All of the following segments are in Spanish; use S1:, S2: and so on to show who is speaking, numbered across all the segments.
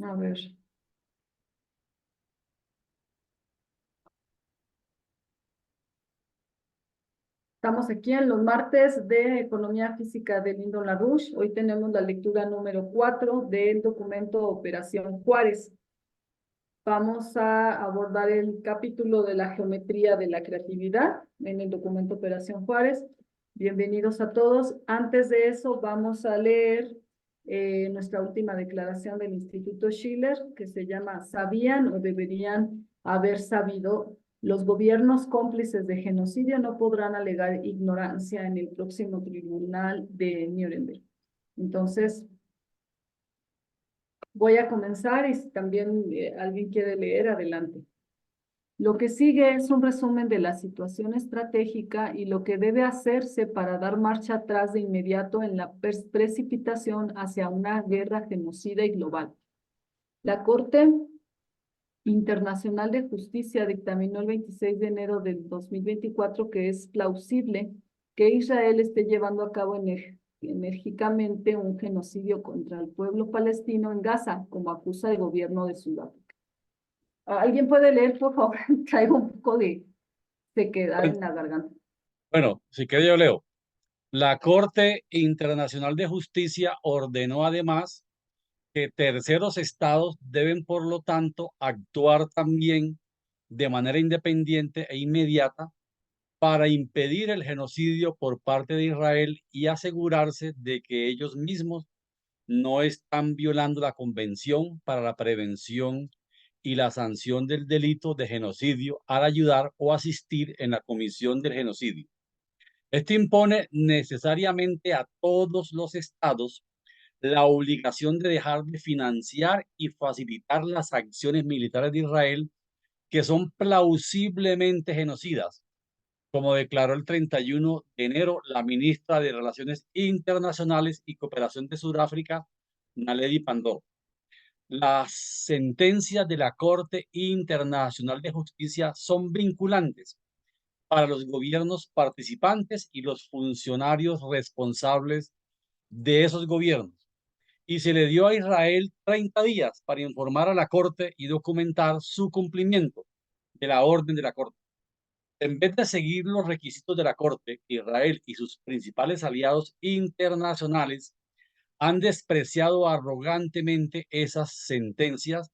S1: A ver. Estamos aquí en los martes de Economía Física de Lyndon LaRouche. Hoy tenemos la lectura número 4 del documento Operación Juárez. Vamos a abordar el capítulo de la geometría de la creatividad en el documento Operación Juárez. Bienvenidos a todos. Antes de eso, vamos a leer nuestra última declaración del Instituto Schiller, que se llama ¿Sabían o deberían haber sabido? Los gobiernos cómplices de genocidio no podrán alegar ignorancia en el próximo tribunal de Nuremberg. Entonces, voy a comenzar y si también alguien quiere leer, adelante. Lo que sigue es un resumen de la situación estratégica y lo que debe hacerse para dar marcha atrás de inmediato en la precipitación hacia una guerra genocida y global. La Corte Internacional de Justicia dictaminó el 26 de enero del 2024 que es plausible que Israel esté llevando a cabo enérgicamente un genocidio contra el pueblo palestino en Gaza, como acusa el gobierno de Sudáfrica. ¿Alguien puede leer, por favor? Traigo un poco de sequedad en la garganta.
S2: Bueno, si quiere yo leo. La Corte Internacional de Justicia ordenó además que terceros estados deben, por lo tanto, actuar también de manera independiente e inmediata para impedir el genocidio por parte de Israel y asegurarse de que ellos mismos no están violando la Convención para la Prevención y la Sanción del Delito de Genocidio al ayudar o asistir en la comisión del genocidio. Esto impone necesariamente a todos los estados la obligación de dejar de financiar y facilitar las acciones militares de Israel que son plausiblemente genocidas, como declaró el 31 de enero la ministra de Relaciones Internacionales y Cooperación de Sudáfrica, Naledi Pandor. Las sentencias de la Corte Internacional de Justicia son vinculantes para los gobiernos participantes y los funcionarios responsables de esos gobiernos. Y se le dio a Israel 30 días para informar a la Corte y documentar su cumplimiento de la orden de la Corte. En vez de seguir los requisitos de la Corte, Israel y sus principales aliados internacionales han despreciado arrogantemente esas sentencias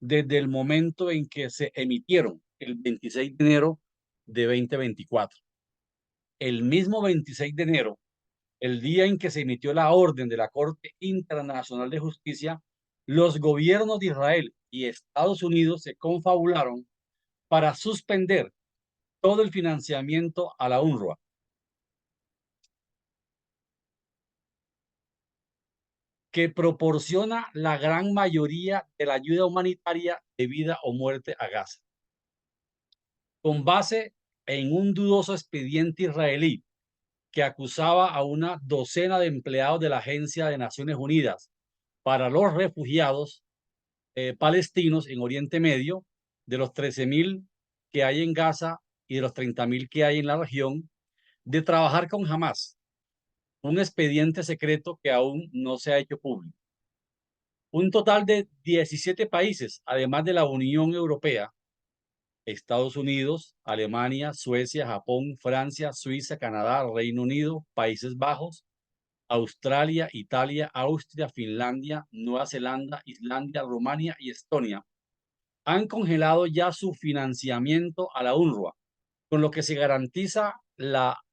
S2: desde el momento en que se emitieron, el 26 de enero de 2024. El mismo 26 de enero, el día en que se emitió la orden de la Corte Internacional de Justicia, los gobiernos de Israel y Estados Unidos se confabularon para suspender todo el financiamiento a la UNRWA, que proporciona la gran mayoría de la ayuda humanitaria de vida o muerte a Gaza. Con base en un dudoso expediente israelí que acusaba a una docena de empleados de la Agencia de Naciones Unidas para los refugiados palestinos en Oriente Medio, de los 13.000 que hay en Gaza y de los 30.000 que hay en la región, de trabajar con Hamas, un expediente secreto que aún no se ha hecho público. Un total de 17 países, además de la Unión Europea, Estados Unidos, Alemania, Suecia, Japón, Francia, Suiza, Canadá, Reino Unido, Países Bajos, Australia, Italia, Austria, Finlandia, Nueva Zelanda, Islandia, Rumania y Estonia han congelado ya su financiamiento a la UNRWA, con lo que se garantiza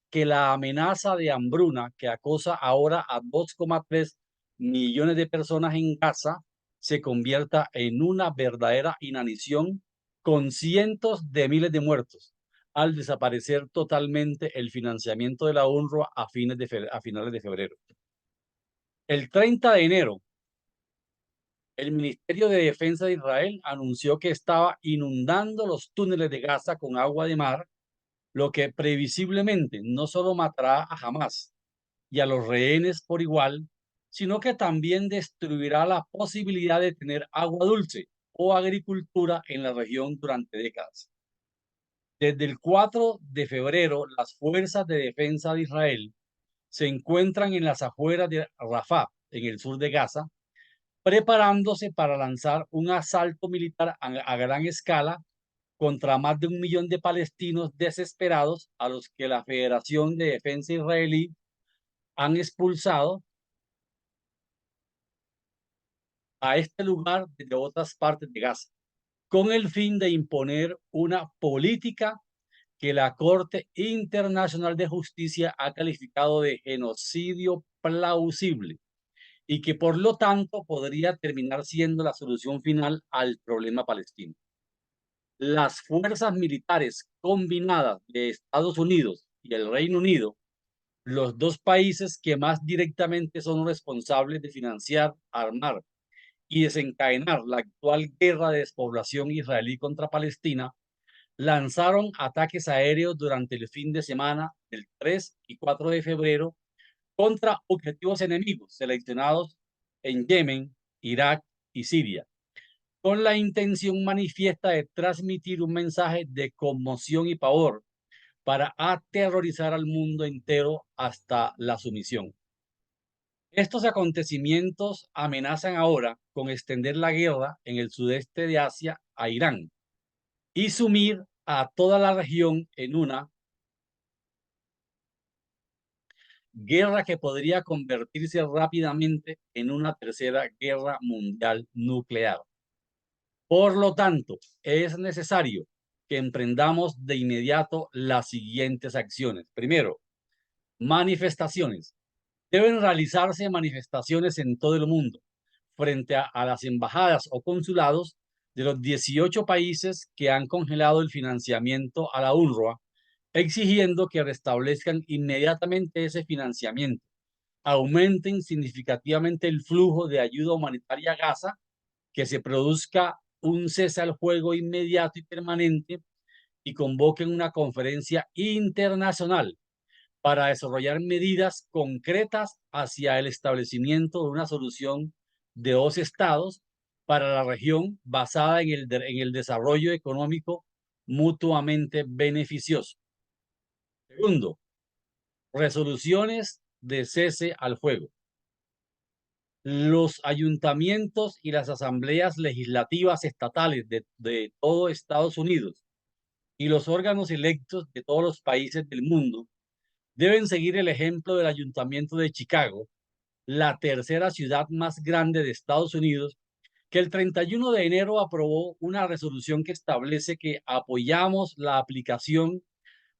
S2: que la amenaza de hambruna que acosa ahora a 2,3 millones de personas en Gaza se convierta en una verdadera inanición con cientos de miles de muertos al desaparecer totalmente el financiamiento de la UNRWA a finales de febrero. El 30 de enero, el Ministerio de Defensa de Israel anunció que estaba inundando los túneles de Gaza con agua de mar, lo que previsiblemente no solo matará a Hamas y a los rehenes por igual, sino que también destruirá la posibilidad de tener agua dulce o agricultura en la región durante décadas. Desde el 4 de febrero, las fuerzas de defensa de Israel se encuentran en las afueras de Rafah, en el sur de Gaza, preparándose para lanzar un asalto militar a gran escala contra más de 1 millón de palestinos desesperados a los que la Federación de Defensa israelí han expulsado a este lugar desde otras partes de Gaza, con el fin de imponer una política que la Corte Internacional de Justicia ha calificado de genocidio plausible y que por lo tanto podría terminar siendo la solución final al problema palestino. Las fuerzas militares combinadas de Estados Unidos y el Reino Unido, los dos países que más directamente son responsables de financiar, armar y desencadenar la actual guerra de despoblación israelí contra Palestina, lanzaron ataques aéreos durante el fin de semana del 3 y 4 de febrero contra objetivos enemigos seleccionados en Yemen, Irak y Siria, con la intención manifiesta de transmitir un mensaje de conmoción y pavor para aterrorizar al mundo entero hasta la sumisión. Estos acontecimientos amenazan ahora con extender la guerra en el sudeste de Asia a Irán y sumir a toda la región en una guerra que podría convertirse rápidamente en una tercera guerra mundial nuclear. Por lo tanto, es necesario que emprendamos de inmediato las siguientes acciones. Primero, manifestaciones. Deben realizarse manifestaciones en todo el mundo frente a las embajadas o consulados de los 18 países que han congelado el financiamiento a la UNRWA, exigiendo que restablezcan inmediatamente ese financiamiento, aumenten significativamente el flujo de ayuda humanitaria a Gaza, que se produzca un cese al fuego inmediato y permanente y convoquen una conferencia internacional para desarrollar medidas concretas hacia el establecimiento de una solución de dos estados para la región basada en el desarrollo económico mutuamente beneficioso. Segundo, resoluciones de cese al fuego. Los ayuntamientos y las asambleas legislativas estatales de todo Estados Unidos y los órganos electos de todos los países del mundo deben seguir el ejemplo del Ayuntamiento de Chicago, la tercera ciudad más grande de Estados Unidos, que el 31 de enero aprobó una resolución que establece que apoyamos la aplicación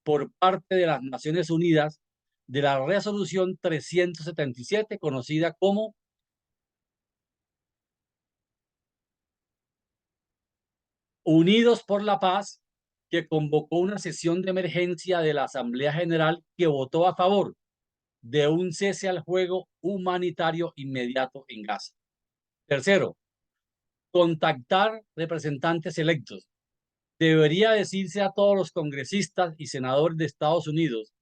S2: por parte de las Naciones Unidas de la resolución 377, conocida como Unidos por la Paz, que convocó una sesión de emergencia de la Asamblea General que votó a favor de un cese al fuego humanitario inmediato en Gaza. Tercero, contactar representantes electos. Debería decirse a todos los congresistas y senadores de Estados Unidos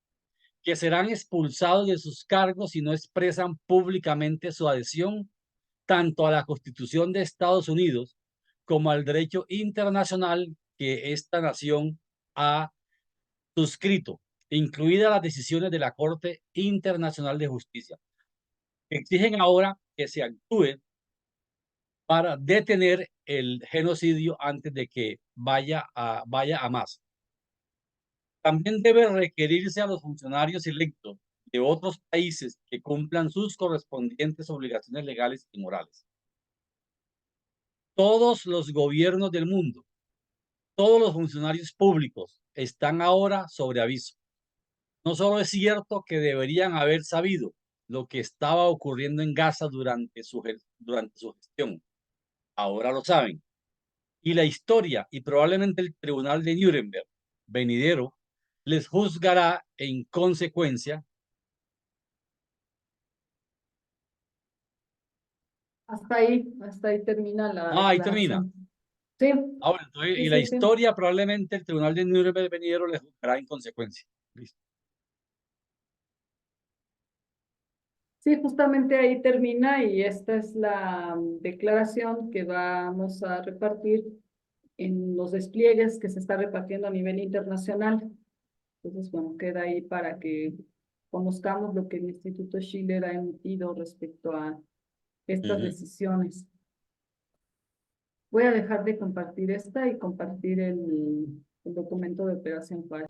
S2: que serán expulsados de sus cargos si no expresan públicamente su adhesión tanto a la Constitución de Estados Unidos como al derecho internacional que esta nación ha suscrito, incluidas las decisiones de la Corte Internacional de Justicia. Exigen ahora que se actúe para detener el genocidio antes de que vaya a más. También debe requerirse a los funcionarios electos de otros países que cumplan sus correspondientes obligaciones legales y morales. Todos los gobiernos del mundo, todos los funcionarios públicos están ahora sobre aviso. No solo es cierto que deberían haber sabido lo que estaba ocurriendo en Gaza durante su gestión, ahora lo saben. Y la historia y probablemente el tribunal de Nuremberg venidero les juzgará en consecuencia.
S1: Hasta ahí termina la
S2: Ahí termina.
S1: aclaración. Sí,
S2: Ahora, entonces,
S1: sí,
S2: y la
S1: sí, sí.
S2: historia probablemente el tribunal de Nuremberg venidero les juzgará en consecuencia. Listo.
S1: Sí, justamente ahí termina y esta es la declaración que vamos a repartir en los despliegues que se está repartiendo a nivel internacional. Entonces, bueno, queda ahí para que conozcamos lo que el Instituto Schiller ha emitido respecto a estas decisiones. Voy a dejar de compartir esta y compartir el documento de operación FASH.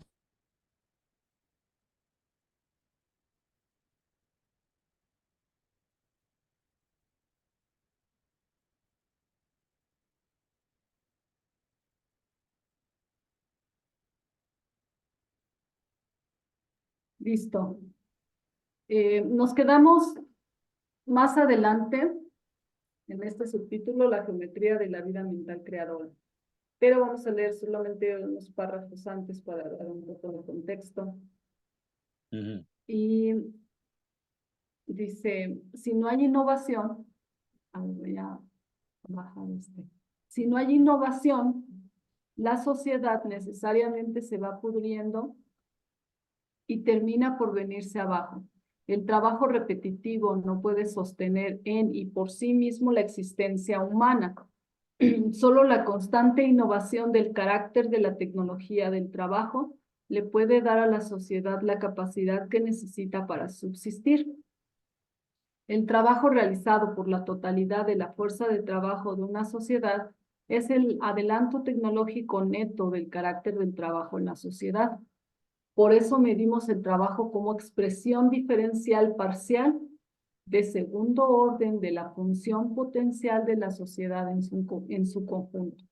S1: Listo. Nos quedamos más adelante en este subtítulo, la geometría de la vida mental creadora. Pero vamos a leer solamente unos párrafos antes para dar un poco de contexto. Y dice, si no hay innovación, voy a bajar este. Si no hay innovación, la sociedad necesariamente se va pudriendo y termina por venirse abajo. El trabajo repetitivo no puede sostener en y por sí mismo la existencia humana. Solo la constante innovación del carácter de la tecnología del trabajo le puede dar a la sociedad la capacidad que necesita para subsistir. El trabajo realizado por la totalidad de la fuerza de trabajo de una sociedad es el adelanto tecnológico neto del carácter del trabajo en la sociedad. Por eso medimos el trabajo como expresión diferencial parcial de segundo orden de la función potencial de la sociedad en su conjunto.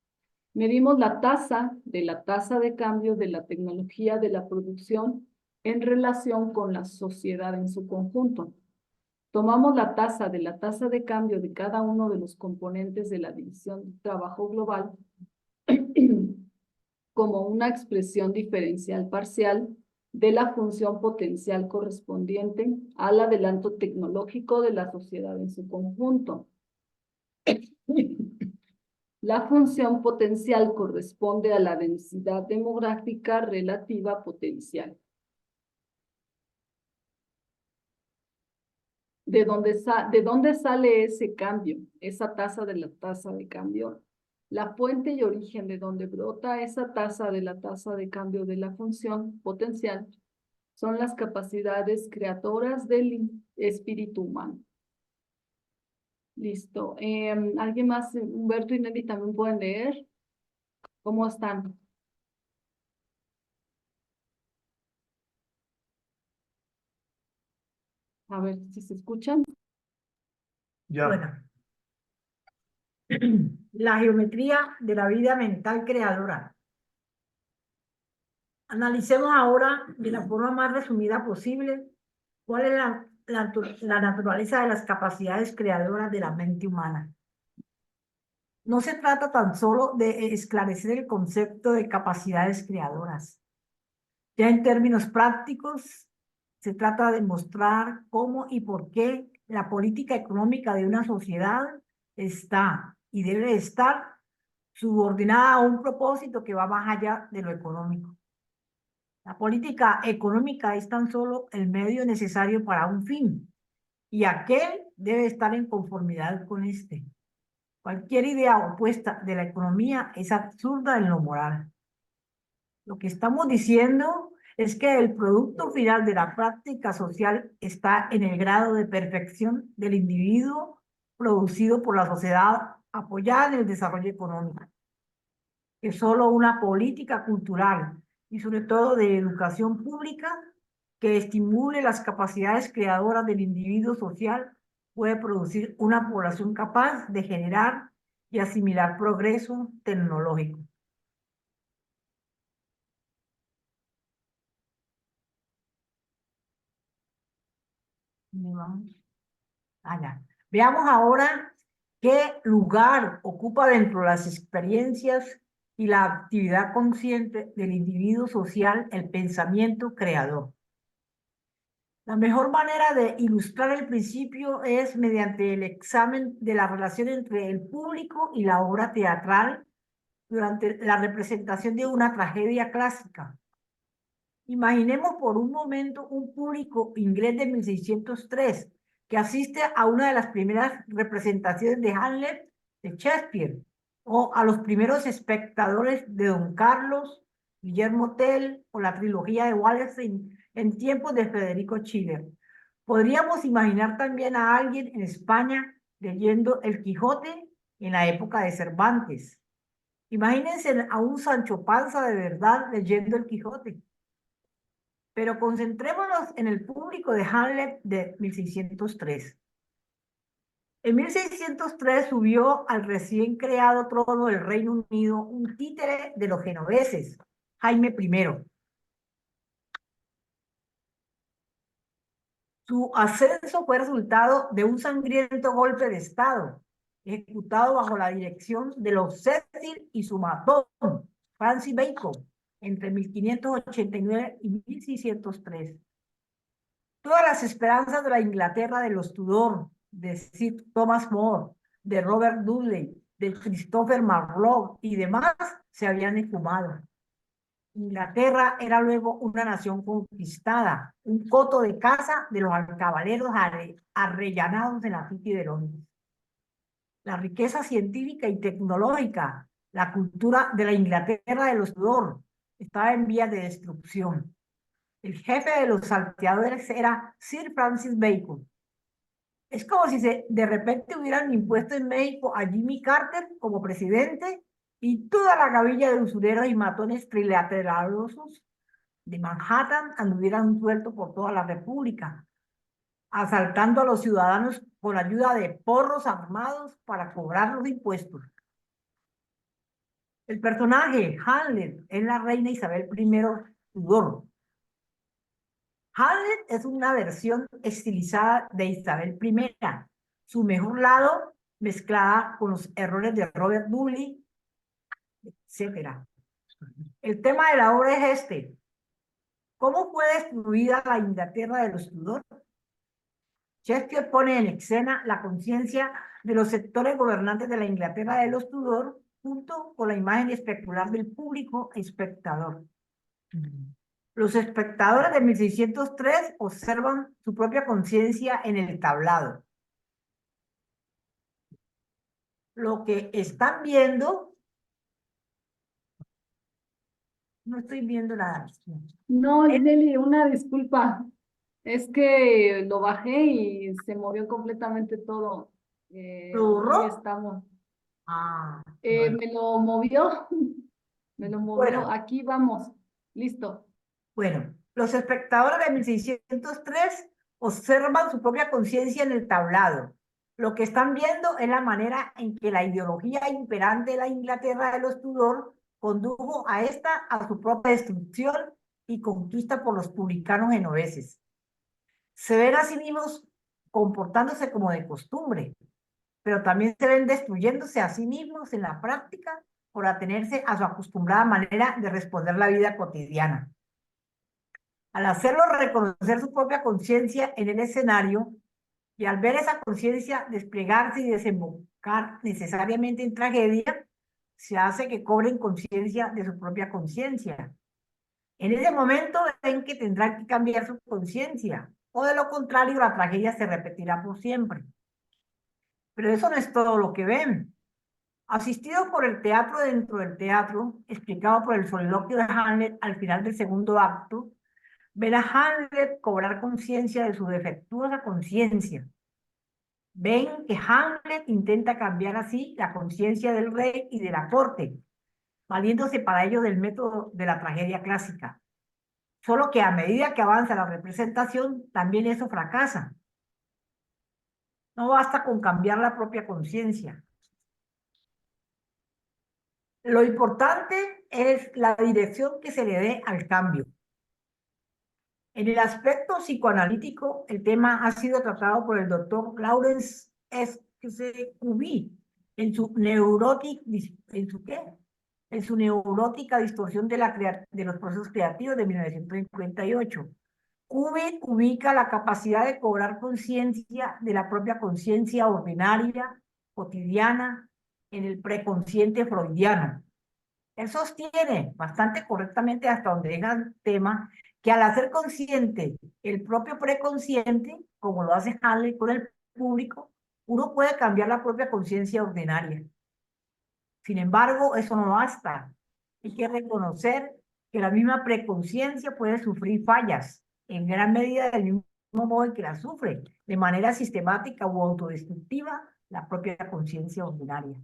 S1: Medimos la tasa de cambio de la tecnología de la producción en relación con la sociedad en su conjunto. Tomamos la tasa de cambio de cada uno de los componentes de la división de trabajo global como una expresión diferencial parcial de la función potencial correspondiente al adelanto tecnológico de la sociedad en su conjunto. La función potencial corresponde a la densidad demográfica relativa potencial. ¿De dónde sale ese cambio, esa tasa de la tasa de cambio? La fuente y origen de donde brota esa tasa de la tasa de cambio de la función potencial son las capacidades creadoras del espíritu humano. Listo. ¿Alguien más? Humberto y Nelly también pueden leer. ¿Cómo están? A ver si se escuchan.
S3: Ya.
S4: Bueno, la geometría de la vida mental creadora. Analicemos ahora de la forma más resumida posible cuál es la naturaleza de las capacidades creadoras de la mente humana. No se trata tan solo de esclarecer el concepto de capacidades creadoras. Ya en términos prácticos, se trata de mostrar cómo y por qué la política económica de una sociedad está y debe estar subordinada a un propósito que va más allá de lo económico. La política económica es tan solo el medio necesario para un fin, y aquel debe estar en conformidad con este. Cualquier idea opuesta de la economía es absurda en lo moral. Lo que estamos diciendo es que el producto final de la práctica social está en el grado de perfección del individuo producido por la sociedad apoyada en el desarrollo económico. Que solo una política cultural y sobre todo de educación pública que estimule las capacidades creadoras del individuo social puede producir una población capaz de generar y asimilar progreso tecnológico. Allá. Veamos ahora qué lugar ocupa dentro de las experiencias y la actividad consciente del individuo social el pensamiento creador. La mejor manera de ilustrar el principio es mediante el examen de la relación entre el público y la obra teatral durante la representación de una tragedia clásica. Imaginemos por un momento un público inglés de 1603 que asiste a una de las primeras representaciones de Hamlet de Shakespeare, o a los primeros espectadores de Don Carlos, Guillermo Tell o la trilogía de Wallenstein en tiempos de Federico Schiller. Podríamos imaginar también a alguien en España leyendo El Quijote en la época de Cervantes. Imagínense a un Sancho Panza de verdad leyendo el Quijote. Pero concentrémonos en el público de Hamlet de 1603. En 1603 subió al recién creado trono del Reino Unido un títere de los genoveses, Jaime I. Su ascenso fue resultado de un sangriento golpe de Estado, ejecutado bajo la dirección de los Cecil y su matón, Francis Bacon, entre 1589 y 1603. Todas las esperanzas de la Inglaterra de los Tudor, de Sir Thomas More, de Robert Dudley, de Christopher Marlowe y demás se habían esfumado. Inglaterra era luego una nación conquistada, un coto de caza de los alcabaleros arrellanados en la City de Londres. La riqueza científica y tecnológica, la cultura de la Inglaterra de los Tudor, estaba en vías de destrucción. El jefe de los salteadores era Sir Francis Bacon. Es como si de repente hubieran impuesto en México a Jimmy Carter como presidente y toda la gavilla de usureros y matones trilateralosos de Manhattan anduvieran sueltos por toda la República, asaltando a los ciudadanos con ayuda de porros armados para cobrar los impuestos. El personaje, Hamlet, es la reina Isabel I Tudor. Hamlet es una versión estilizada de Isabel I, su mejor lado mezclada con los errores de Robert Dudley, etc. El tema de la obra es este: ¿cómo fue destruida la Inglaterra de los Tudor? Shakespeare pone en escena la conciencia de los sectores gobernantes de la Inglaterra de los Tudor junto con la imagen especular del público espectador. Los espectadores de 1603 observan su propia conciencia en el tablado. Lo que están viendo... No estoy viendo nada.
S1: No, Nelly, una disculpa. Es que lo bajé y se movió completamente todo.
S4: ¿Lo borró?
S1: Ahí estamos.
S4: Ah,
S3: Bueno.
S1: Me lo movió. Me lo movió.
S4: Bueno.
S1: Aquí vamos. Listo.
S4: Bueno, los espectadores de 1603 observan su propia conciencia en el tablado. Lo que están viendo es la manera en que la ideología imperante de la Inglaterra de los Tudor condujo a esta a su propia destrucción y conquista por los puritanos genoveses. Se ven a sí mismos comportándose como de costumbre, pero también se ven destruyéndose a sí mismos en la práctica por atenerse a su acostumbrada manera de responder la vida cotidiana. Al hacerlo reconocer su propia conciencia en el escenario y al ver esa conciencia desplegarse y desembocar necesariamente en tragedia, se hace que cobren conciencia de su propia conciencia. En ese momento ven que tendrán que cambiar su conciencia, o de lo contrario la tragedia se repetirá por siempre. Pero eso no es todo lo que ven. Asistidos por el teatro dentro del teatro, explicado por el soliloquio de Hamlet al final del segundo acto, ven a Hamlet cobrar conciencia de su defectuosa conciencia. Ven que Hamlet intenta cambiar así la conciencia del rey y de la corte, valiéndose para ello del método de la tragedia clásica. Solo que a medida que avanza la representación, también eso fracasa. No basta con cambiar la propia conciencia. Lo importante es la dirección que se le dé al cambio. En el aspecto psicoanalítico, el tema ha sido tratado por el doctor Lawrence S. Kubi en su neurótica distorsión de los procesos creativos de 1958. Kubi ubica la capacidad de cobrar conciencia de la propia conciencia ordinaria, cotidiana, en el preconsciente freudiano. Él sostiene bastante correctamente hasta donde llega el tema que al hacer consciente el propio preconsciente, como lo hace Hamlet con el público, uno puede cambiar la propia conciencia ordinaria. Sin embargo, eso no basta. Hay que reconocer que la misma preconciencia puede sufrir fallas, en gran medida del mismo modo en que la sufre, de manera sistemática u autodestructiva, la propia conciencia ordinaria.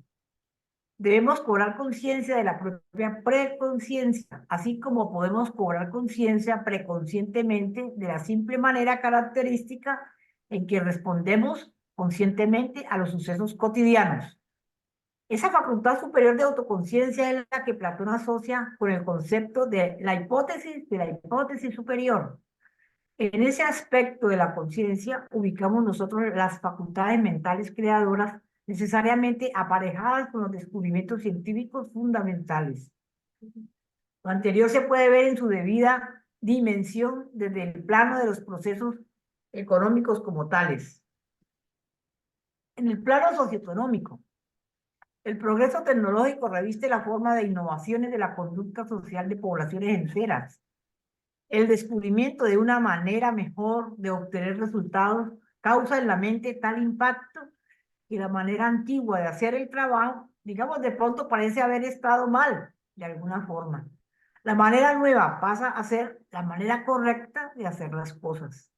S4: Debemos cobrar conciencia de la propia preconciencia, así como podemos cobrar conciencia preconscientemente de la simple manera característica en que respondemos conscientemente a los sucesos cotidianos. Esa facultad superior de autoconciencia es la que Platón asocia con el concepto de la hipótesis superior. En ese aspecto de la conciencia ubicamos nosotros las facultades mentales creadoras necesariamente aparejadas con los descubrimientos científicos fundamentales. Lo anterior se puede ver en su debida dimensión desde el plano de los procesos económicos como tales. En el plano socioeconómico, el progreso tecnológico reviste la forma de innovaciones de la conducta social de poblaciones enteras. El descubrimiento de una manera mejor de obtener resultados causa en la mente tal impacto que la manera antigua de hacer el trabajo, digamos, de pronto parece haber estado mal, de alguna forma. La manera nueva pasa a ser la manera correcta de hacer las cosas.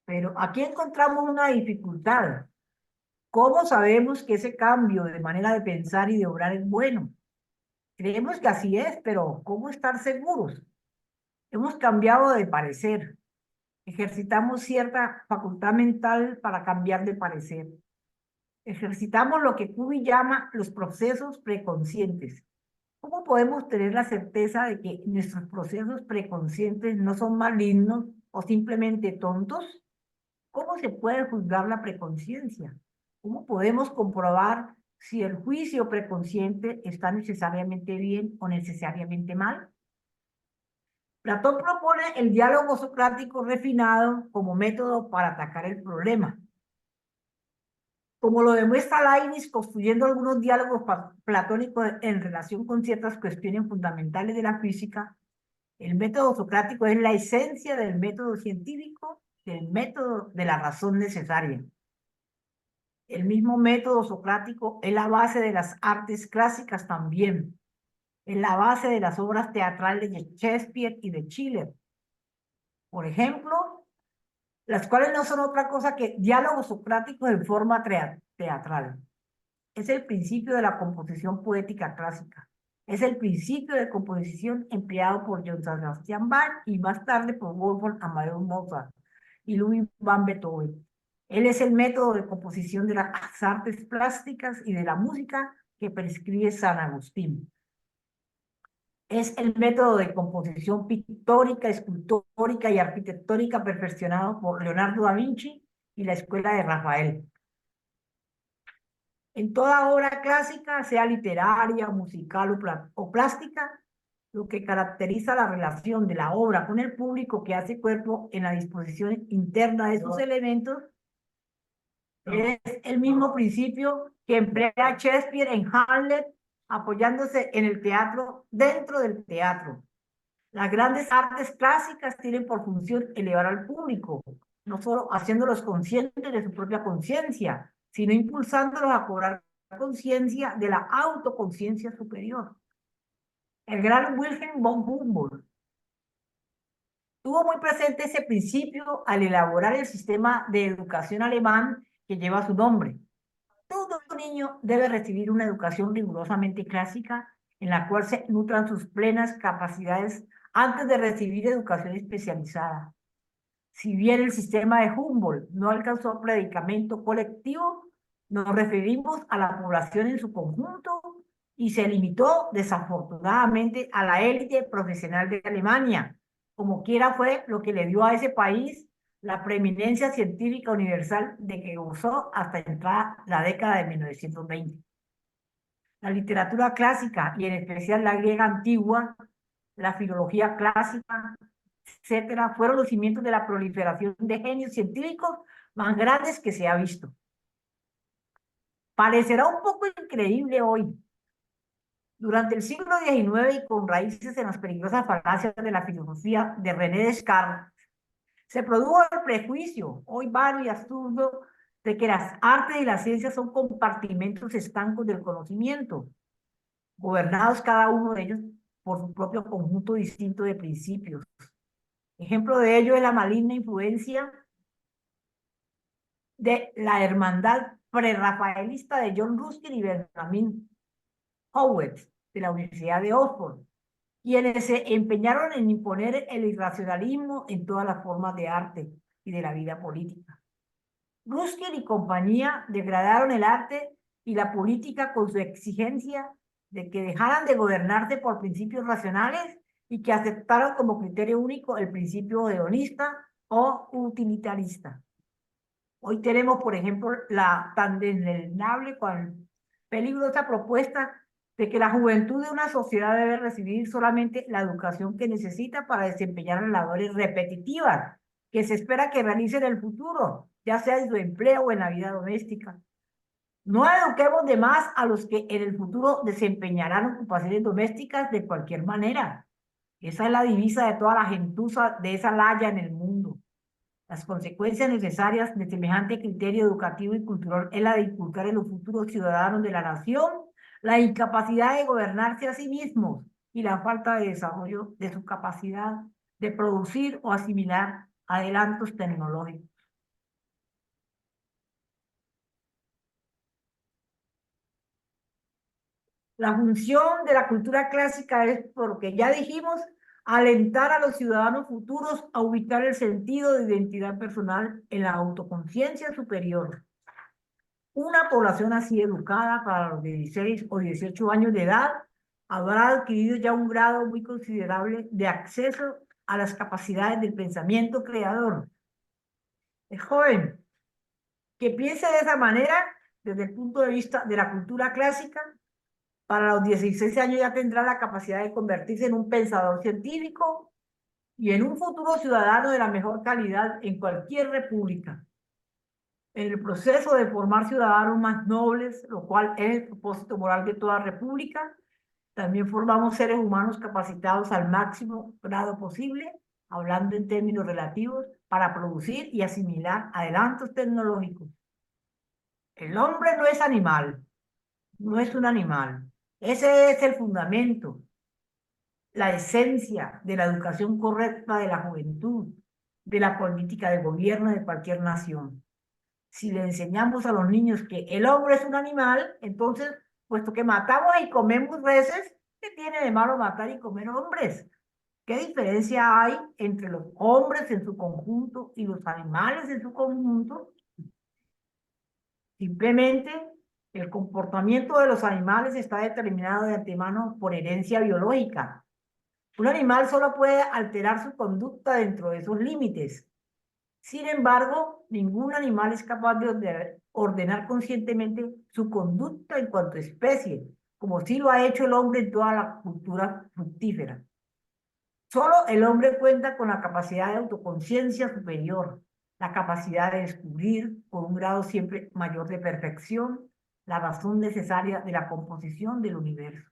S4: Pero aquí encontramos una dificultad. ¿Cómo sabemos que ese cambio de manera de pensar y de obrar es bueno? Creemos que así es, pero ¿cómo estar seguros? Hemos cambiado de parecer. Ejercitamos cierta facultad mental para cambiar de parecer. Ejercitamos lo que Kubi llama los procesos preconscientes. ¿Cómo podemos tener la certeza de que nuestros procesos preconscientes no son malignos o simplemente tontos? ¿Cómo se puede juzgar la preconciencia? ¿Cómo podemos comprobar si el juicio preconsciente está necesariamente bien o necesariamente mal? Platón propone el diálogo socrático refinado como método para atacar el problema. Como lo demuestra Leibniz construyendo algunos diálogos platónicos en relación con ciertas cuestiones fundamentales de la física, el método socrático es la esencia del método científico, del método de la razón necesaria. El mismo método socrático es la base de las artes clásicas también, es la base de las obras teatrales de Shakespeare y de Schiller. Por ejemplo, las cuales no son otra cosa que diálogos socráticos en forma teatral. Es el principio de la composición poética clásica. Es el principio de composición empleado por Johann Sebastian Bach y más tarde por Wolfgang Amadeus Mozart y Ludwig van Beethoven. Él es el método de composición de las artes plásticas y de la música que prescribe San Agustín. Es el método de composición pictórica, escultórica y arquitectónica perfeccionado por Leonardo da Vinci y la escuela de Rafael. En toda obra clásica, sea literaria, musical o plástica, lo que caracteriza la relación de la obra con el público que hace cuerpo en la disposición interna de sus elementos es el mismo principio que emplea Shakespeare en Hamlet, apoyándose en el teatro dentro del teatro. Las grandes artes clásicas tienen por función elevar al público, no solo haciéndolos conscientes de su propia conciencia, sino impulsándolos a cobrar conciencia de la autoconciencia superior. El gran Wilhelm von Humboldt tuvo muy presente ese principio al elaborar el sistema de educación alemán que lleva su nombre. Todo niño debe recibir una educación rigurosamente clásica en la cual se nutran sus plenas capacidades antes de recibir educación especializada. Si bien el sistema de Humboldt no alcanzó predicamento colectivo, nos referimos a la población en su conjunto y se limitó desafortunadamente a la élite profesional de Alemania, como quiera fue lo que le dio a ese país la preeminencia científica universal de que gozó hasta entrar la década de 1920. La literatura clásica, y en especial la griega antigua, la filología clásica, etcétera, fueron los cimientos de la proliferación de genios científicos más grandes que se ha visto. Parecerá un poco increíble hoy. Durante el siglo XIX y con raíces en las peligrosas falacias de la filosofía de René Descartes, se produjo el prejuicio, hoy vano y absurdo, de que las artes y las ciencias son compartimentos estancos del conocimiento, gobernados cada uno de ellos por su propio conjunto distinto de principios. Ejemplo de ello es la maligna influencia de la hermandad prerrafaelista de John Ruskin y Benjamin Howells de la Universidad de Oxford, quienes se empeñaron en imponer el irracionalismo en todas las formas de arte y de la vida política. Ruskin y compañía degradaron el arte y la política con su exigencia de que dejaran de gobernarse por principios racionales y que aceptaran como criterio único el principio hedonista o utilitarista. Hoy tenemos, por ejemplo, la tan desdeñable cual peligrosa propuesta de que la juventud de una sociedad debe recibir solamente la educación que necesita para desempeñar las labores repetitivas que se espera que realice en el futuro, ya sea en su empleo o en la vida doméstica. No eduquemos de más a los que en el futuro desempeñarán ocupaciones domésticas de cualquier manera. Esa es la divisa de toda la gentuza de esa laya en el mundo. Las consecuencias necesarias de semejante criterio educativo y cultural es la de inculcar en los futuros ciudadanos de la nación la incapacidad de gobernarse a sí mismos y la falta de desarrollo de su capacidad de producir o asimilar adelantos tecnológicos. La función de la cultura clásica es, por lo que ya dijimos, alentar a los ciudadanos futuros a ubicar el sentido de identidad personal en la autoconciencia superior. Una población así educada para los 16 o 18 años de edad habrá adquirido ya un grado muy considerable de acceso a las capacidades del pensamiento creador. El joven que piense de esa manera, desde el punto de vista de la cultura clásica, para los 16 años ya tendrá la capacidad de convertirse en un pensador científico y en un futuro ciudadano de la mejor calidad en cualquier república. En el proceso de formar ciudadanos más nobles, lo cual es el propósito moral de toda república, también formamos seres humanos capacitados al máximo grado posible, hablando en términos relativos, para producir y asimilar adelantos tecnológicos. El hombre no es animal, no es un animal. Ese es el fundamento, la esencia de la educación correcta de la juventud, de la política de gobierno de cualquier nación. Si le enseñamos a los niños que el hombre es un animal, entonces, puesto que matamos y comemos reses, ¿qué tiene de malo matar y comer hombres? ¿Qué diferencia hay entre los hombres en su conjunto y los animales en su conjunto? Simplemente el comportamiento de los animales está determinado de antemano por herencia biológica. Un animal solo puede alterar su conducta dentro de esos límites. Sin embargo, ningún animal es capaz de ordenar conscientemente su conducta en cuanto a especie, como sí lo ha hecho el hombre en toda la cultura fructífera. Solo el hombre cuenta con la capacidad de autoconciencia superior, la capacidad de descubrir, con un grado siempre mayor de perfección, la razón necesaria de la composición del universo.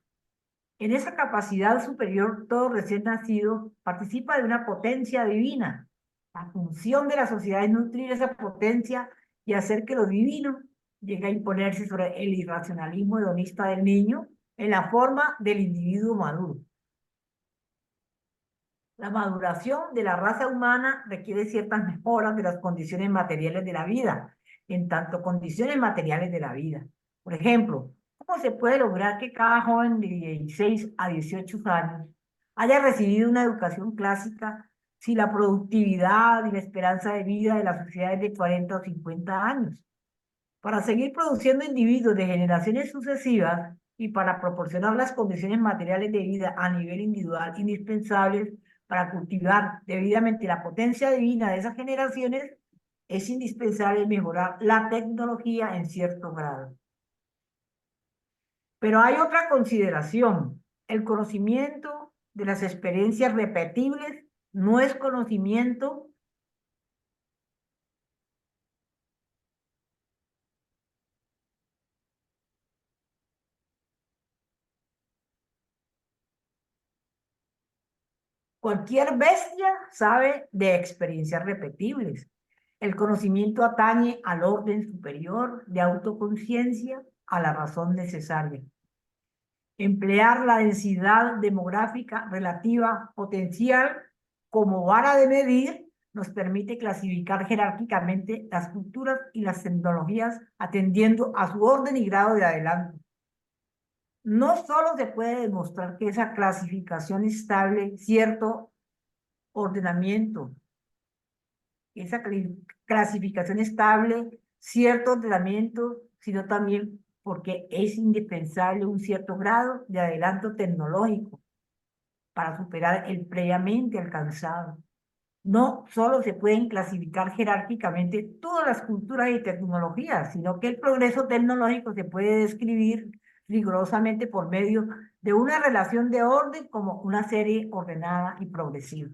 S4: En esa capacidad superior, todo recién nacido participa de una potencia divina. La función de la sociedad es nutrir esa potencia y hacer que lo divino llegue a imponerse sobre el irracionalismo hedonista del niño en la forma del individuo maduro. La maduración de la raza humana requiere ciertas mejoras de las condiciones materiales de la vida, en tanto condiciones materiales de la vida. Por ejemplo, ¿cómo se puede lograr que cada joven de 16 a 18 años haya recibido una educación clásica si la productividad y la esperanza de vida de la sociedad es de 40 o 50 años? Para seguir produciendo individuos de generaciones sucesivas y para proporcionar las condiciones materiales de vida a nivel individual indispensables para cultivar debidamente la potencia divina de esas generaciones, es indispensable mejorar la tecnología en cierto grado. Pero hay otra consideración. El conocimiento de las experiencias repetibles no es conocimiento Cualquier bestia sabe de experiencias repetibles. El conocimiento atañe al orden superior de autoconciencia, a la razón necesaria. Emplear la densidad demográfica relativa potencial como vara de medir, nos permite clasificar jerárquicamente las culturas y las tecnologías atendiendo a su orden y grado de adelanto. No solo se puede demostrar que esa clasificación estable, cierto ordenamiento, esa clasificación estable, cierto ordenamiento, sino también porque es indispensable un cierto grado de adelanto tecnológico para superar el previamente alcanzado. No solo se pueden clasificar jerárquicamente todas las culturas y tecnologías, sino que el progreso tecnológico se puede describir rigurosamente por medio de una relación de orden como una serie ordenada y progresiva.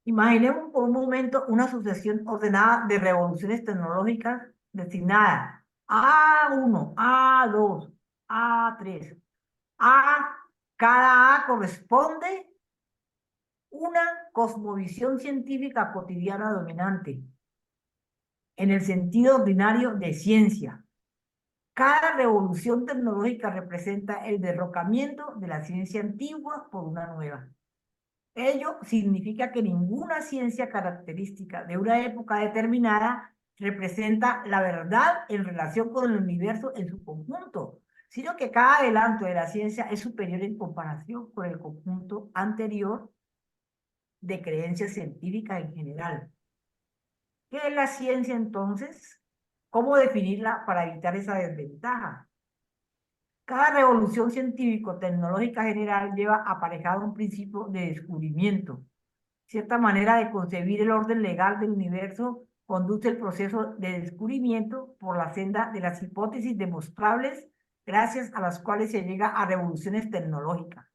S4: Imaginemos por un momento una sucesión ordenada de revoluciones tecnológicas designadas A1, A2, A3. Cada A corresponde una cosmovisión científica cotidiana dominante, en el sentido ordinario de ciencia. Cada revolución tecnológica representa el derrocamiento de la ciencia antigua por una nueva. Ello significa que ninguna ciencia característica de una época determinada representa la verdad en relación con el universo en su conjunto, sino que cada adelanto de la ciencia es superior en comparación con el conjunto anterior de creencias científicas en general. ¿Qué es la ciencia entonces? ¿Cómo definirla para evitar esa desventaja? Cada revolución científico-tecnológica general lleva aparejado un principio de descubrimiento. Cierta manera de concebir el orden legal del universo conduce el proceso de descubrimiento por la senda de las hipótesis demostrables, gracias a las cuales se llega a revoluciones tecnológicas.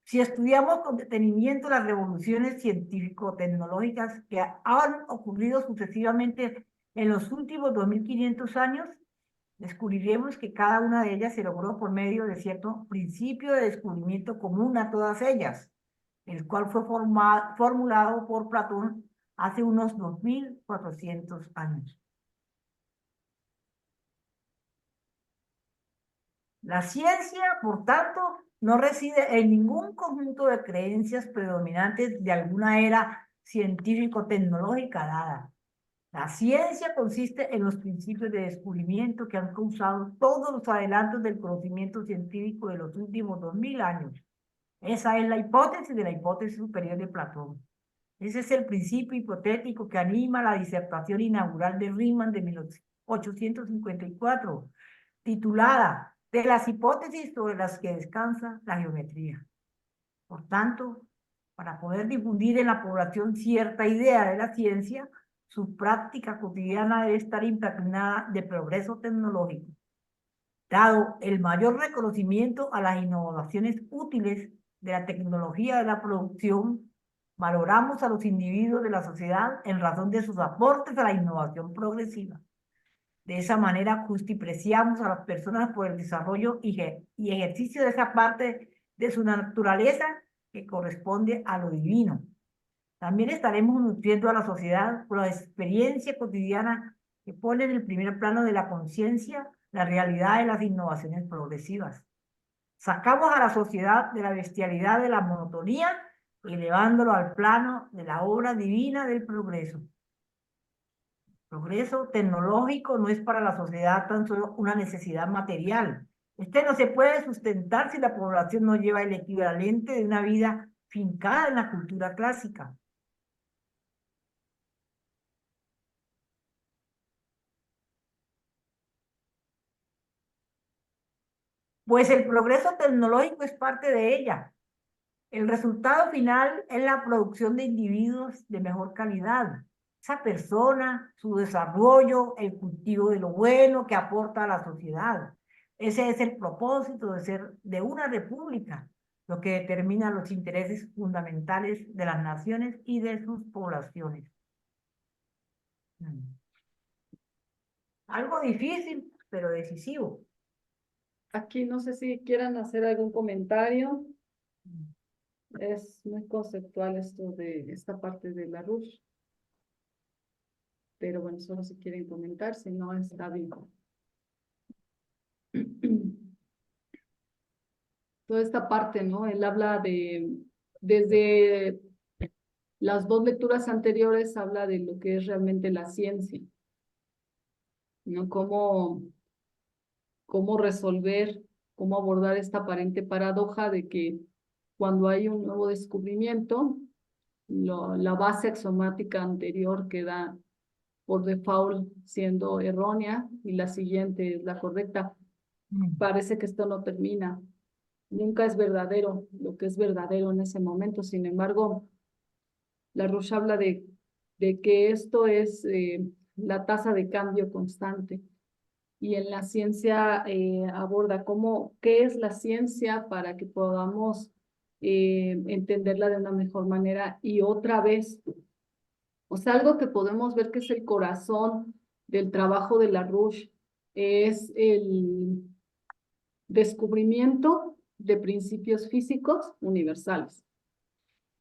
S4: Si estudiamos con detenimiento las revoluciones científico-tecnológicas que han ocurrido sucesivamente en los últimos 2500 años, descubriremos que cada una de ellas se logró por medio de cierto principio de descubrimiento común a todas ellas, el cual fue formulado por Platón hace unos 2400 años. La ciencia, por tanto, no reside en ningún conjunto de creencias predominantes de alguna era científico-tecnológica dada. La ciencia consiste en los principios de descubrimiento que han causado todos los adelantos del conocimiento científico de los últimos 2000 años. Esa es la hipótesis de la hipótesis superior de Platón. Ese es el principio hipotético que anima la disertación inaugural de Riemann de 1854, titulada "De las hipótesis sobre las que descansa la geometría". Por tanto, para poder difundir en la población cierta idea de la ciencia, su práctica cotidiana debe estar impregnada de progreso tecnológico. Dado el mayor reconocimiento a las innovaciones útiles de la tecnología de la producción, valoramos a los individuos de la sociedad en razón de sus aportes a la innovación progresiva. De esa manera justipreciamos a las personas por el desarrollo y ejercicio de esa parte de su naturaleza que corresponde a lo divino. También estaremos nutriendo a la sociedad por la experiencia cotidiana que pone en el primer plano de la conciencia la realidad de las innovaciones progresivas. Sacamos a la sociedad de la bestialidad de la monotonía, elevándolo al plano de la obra divina del progreso. Progreso tecnológico no es para la sociedad tan solo una necesidad material. Este no se puede sustentar si la población no lleva el equivalente de una vida fincada en la cultura clásica. Pues el progreso tecnológico es parte de ella. El resultado final es la producción de individuos de mejor calidad. Esa persona, su desarrollo, el cultivo de lo bueno que aporta a la sociedad. Ese es el propósito de ser de una república, lo que determina los intereses fundamentales de las naciones y de sus poblaciones. Algo difícil, pero decisivo.
S1: Aquí no sé si quieran hacer algún comentario. Es muy conceptual esto de esta parte de la RUSH. Pero bueno, solo si quieren comentar, si no está bien. Toda esta parte, ¿no? Él habla de, desde Las dos lecturas anteriores habla de lo que es realmente la ciencia, ¿no? Cómo resolver, cómo abordar esta aparente paradoja de que cuando hay un nuevo descubrimiento, la base axiomática anterior queda por default siendo errónea y la siguiente es la correcta. Parece que esto no termina. Nunca es verdadero lo que es verdadero en ese momento. Sin embargo, Larouche habla de que esto es la tasa de cambio constante. Y en la ciencia aborda qué es la ciencia para que podamos entenderla de una mejor manera. Y otra vez, o sea, algo que podemos ver que es el corazón del trabajo de Larouche es el descubrimiento de principios físicos universales.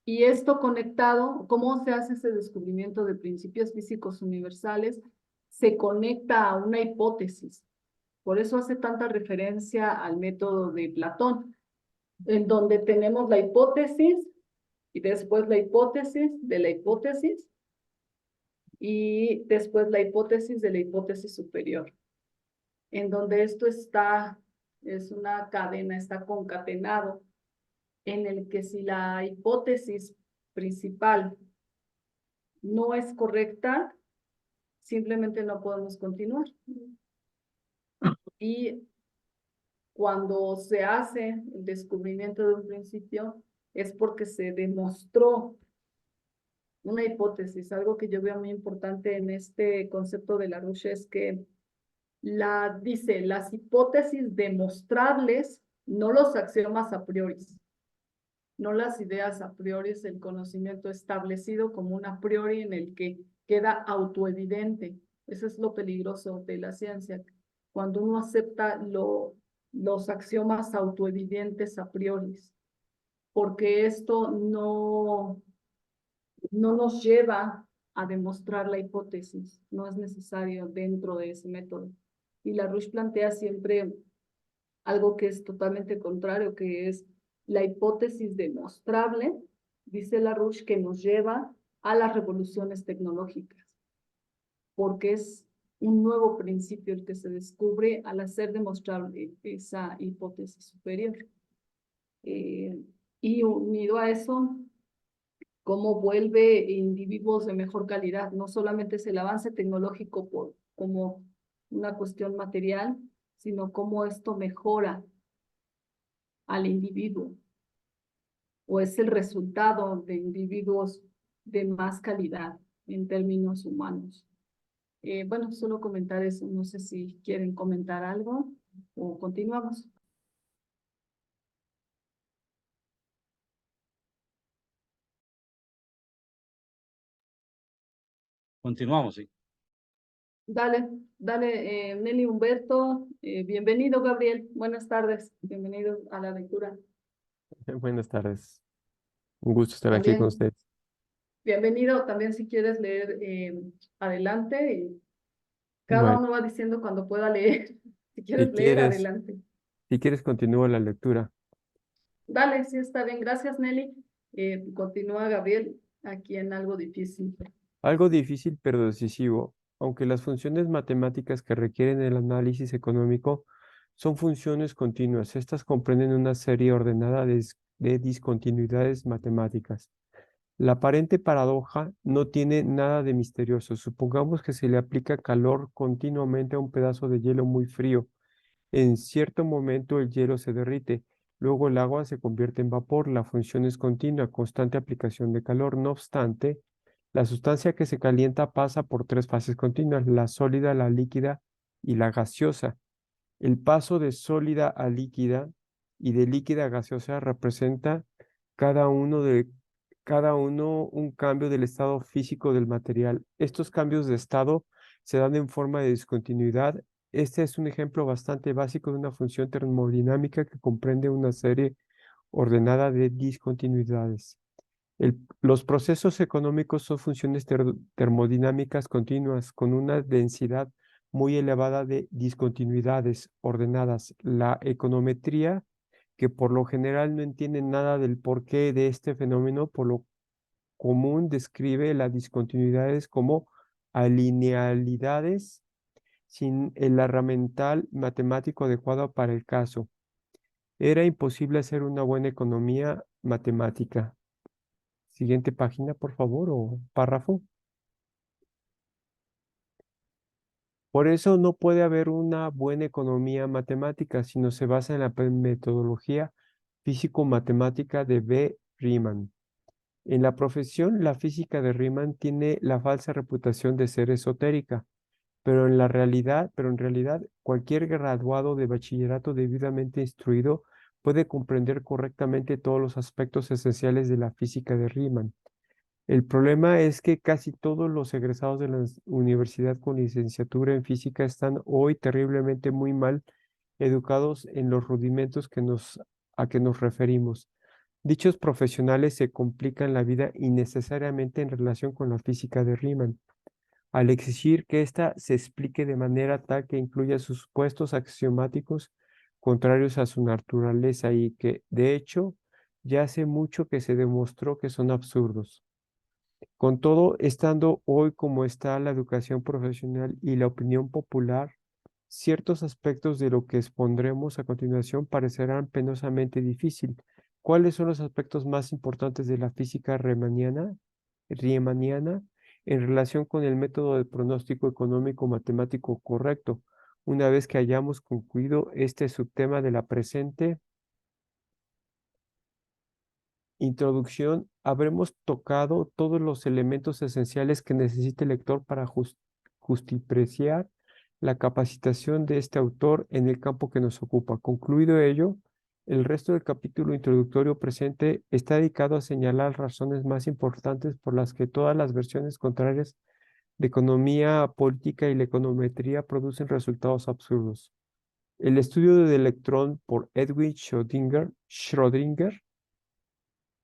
S1: Y esto conectado, ¿cómo se hace ese descubrimiento de principios físicos universales? Se conecta a una hipótesis. Por eso hace tanta referencia al método de Platón, en donde tenemos la hipótesis y después la hipótesis de la hipótesis y después la hipótesis de la hipótesis superior, en donde esto es una cadena, está concatenado, en el que si la hipótesis principal no es correcta, simplemente no podemos continuar. Y cuando se hace el descubrimiento de un principio, es porque se demostró una hipótesis. Algo que yo veo muy importante en este concepto de Larouche es que dice las hipótesis demostrables, no los axiomas a priori, no las ideas a priori, es el conocimiento establecido como un a priori en el que queda autoevidente. Eso es lo peligroso de la ciencia, cuando uno acepta los axiomas autoevidentes a priori, porque esto no nos lleva a demostrar la hipótesis, no es necesario dentro de ese método. Y Larouche plantea siempre algo que es totalmente contrario, que es la hipótesis demostrable, dice Larouche, que nos lleva a las revoluciones tecnológicas, porque es un nuevo principio el que se descubre al hacer demostrable esa hipótesis superior. Y unido a eso, cómo vuelve individuos de mejor calidad. No solamente es el avance tecnológico como una cuestión material, sino cómo esto mejora al individuo, o es el resultado de individuos de más calidad en términos humanos. Bueno, solo comentar eso. No sé si quieren comentar algo o continuamos.
S2: Continuamos, sí.
S1: Dale, Nelly Humberto. Bienvenido, Gabriel. Buenas tardes. Bienvenido a la lectura.
S5: Buenas tardes. Un gusto estar aquí con
S1: También,
S5: ustedes.
S1: bienvenido. También si quieres leer, adelante. Y cada
S5: Bueno,
S1: uno va diciendo cuando pueda leer. Si
S5: si
S1: quieres leer,
S5: quieres,
S1: adelante.
S5: si quieres continúo la lectura.
S1: Dale, sí, está bien. Gracias, Nelly. Continúa, Gabriel, aquí en algo difícil.
S5: Algo difícil pero decisivo, aunque las funciones matemáticas que requieren el análisis económico son funciones continuas. Estas comprenden una serie ordenada de discontinuidades matemáticas. La aparente paradoja no tiene nada de misterioso. Supongamos que se le aplica calor continuamente a un pedazo de hielo muy frío. En cierto momento el hielo se derrite, luego el agua se convierte en vapor. La función es continua, constante aplicación de calor. No obstante, la sustancia que se calienta pasa por tres fases continuas: la sólida, la líquida y la gaseosa. El paso de sólida a líquida y de líquida a gaseosa representa cada uno un cambio del estado físico del material. Estos cambios de estado se dan en forma de discontinuidad. Este es un ejemplo bastante básico de una función termodinámica que comprende una serie ordenada de discontinuidades. Los procesos económicos son funciones termodinámicas continuas con una densidad muy elevada de discontinuidades ordenadas. La econometría, que por lo general no entiende nada del porqué de este fenómeno, común describe las discontinuidades como alinealidades sin el herramental matemático adecuado para el caso. Era imposible hacer una buena economía matemática. Siguiente página, por favor, o párrafo. Por eso no puede haber una buena economía matemática si no se basa en la metodología físico-matemática de B. Riemann. En la profesión, la física de Riemann tiene la falsa reputación de ser esotérica, pero en realidad cualquier graduado de bachillerato debidamente instruido puede comprender correctamente todos los aspectos esenciales de la física de Riemann. El problema es que casi todos los egresados de la universidad con licenciatura en física están hoy terriblemente muy mal educados en los rudimentos a que nos referimos. Dichos profesionales se complican la vida innecesariamente en relación con la física de Riemann, al exigir que ésta se explique de manera tal que incluya supuestos axiomáticos contrarios a su naturaleza y que, de hecho, ya hace mucho que se demostró que son absurdos. Con todo, estando hoy como está la educación profesional y la opinión popular, ciertos aspectos de lo que expondremos a continuación parecerán penosamente difícil. ¿Cuáles son los aspectos más importantes de la física riemanniana en relación con el método de pronóstico económico matemático correcto? Una vez que hayamos concluido este subtema de la presente introducción, habremos tocado todos los elementos esenciales que necesita el lector para justipreciar la capacitación de este autor en el campo que nos ocupa. Concluido ello, el resto del capítulo introductorio presente está dedicado a señalar razones más importantes por las que todas las versiones contrarias de economía política y la econometría producen resultados absurdos. El estudio del electrón por Edwin Schrödinger,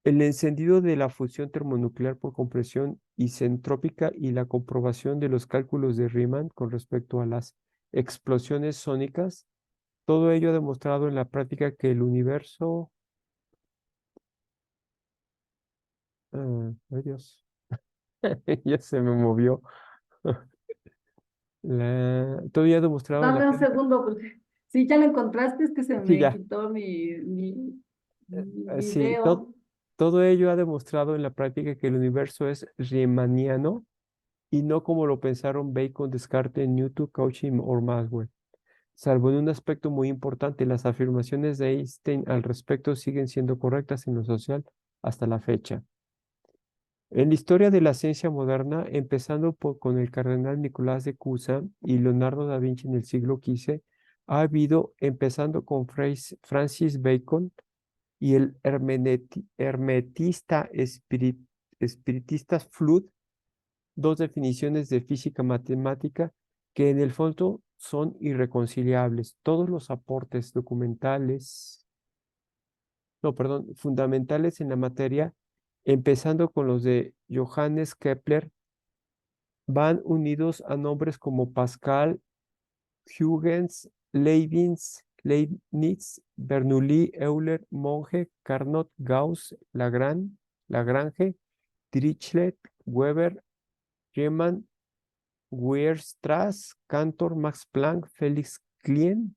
S5: el encendido de la fusión termonuclear por compresión isentrópica y la comprobación de los cálculos de Riemann con respecto a las explosiones sónicas, todo ello ha demostrado en la práctica que el universo... ay Dios, ya se me movió. Todo ello ha demostrado en la
S1: Dame un
S5: práctica...
S1: segundo, porque si ya lo encontraste, es que se
S5: Sí,
S1: me
S5: ya.
S1: quitó mi
S5: Sí,
S1: video.
S5: todo ello ha demostrado en la práctica que el universo es riemanniano y no como lo pensaron Bacon, Descartes, Newton, Cauchy o Maxwell. Salvo en un aspecto muy importante, las afirmaciones de Einstein al respecto siguen siendo correctas en lo social hasta la fecha. En la historia de la ciencia moderna, empezando con el cardenal Nicolás de Cusa y Leonardo da Vinci en el siglo XV, ha habido, empezando con Francis Bacon y el hermetista espiritista Flood, dos definiciones de física matemática que en el fondo son irreconciliables. Todos los aportes fundamentales en la materia, empezando con los de Johannes Kepler, van unidos a nombres como Pascal, Huygens, Leibniz, Bernoulli, Euler, Monge, Carnot, Gauss, Lagrange, Dirichlet, Weber, Riemann, Weierstrass, Cantor, Max Planck, Felix Klein,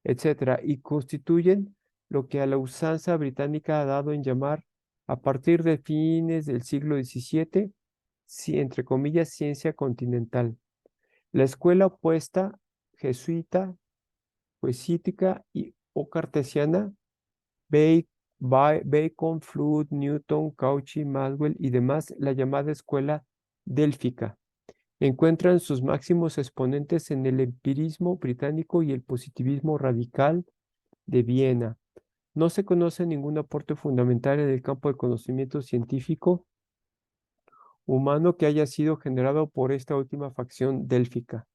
S5: etc. Y constituyen lo que a la usanza británica ha dado en llamar, a partir de fines del siglo XVII, entre comillas, ciencia continental. La escuela opuesta, jesuita, poesítica o cartesiana, Bacon, Flood, Newton, Cauchy, Maxwell y demás, la llamada escuela délfica, encuentran sus máximos exponentes en el empirismo británico y el positivismo radical de Viena. No se conoce ningún aporte fundamental en el campo del conocimiento científico humano que haya sido generado por esta última facción délfica.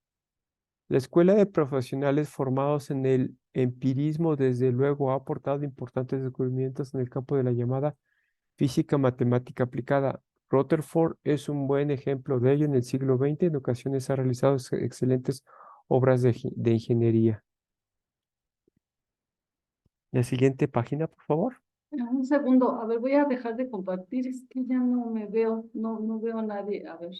S5: La escuela de profesionales formados en el empirismo desde luego ha aportado importantes descubrimientos en el campo de la llamada física matemática aplicada. Rutherford es un buen ejemplo de ello. En el siglo XX, en ocasiones ha realizado excelentes obras de ingeniería. La siguiente página, por favor.
S1: Un segundo, a ver, voy a dejar de compartir, es que ya no me veo, no veo a nadie. A ver,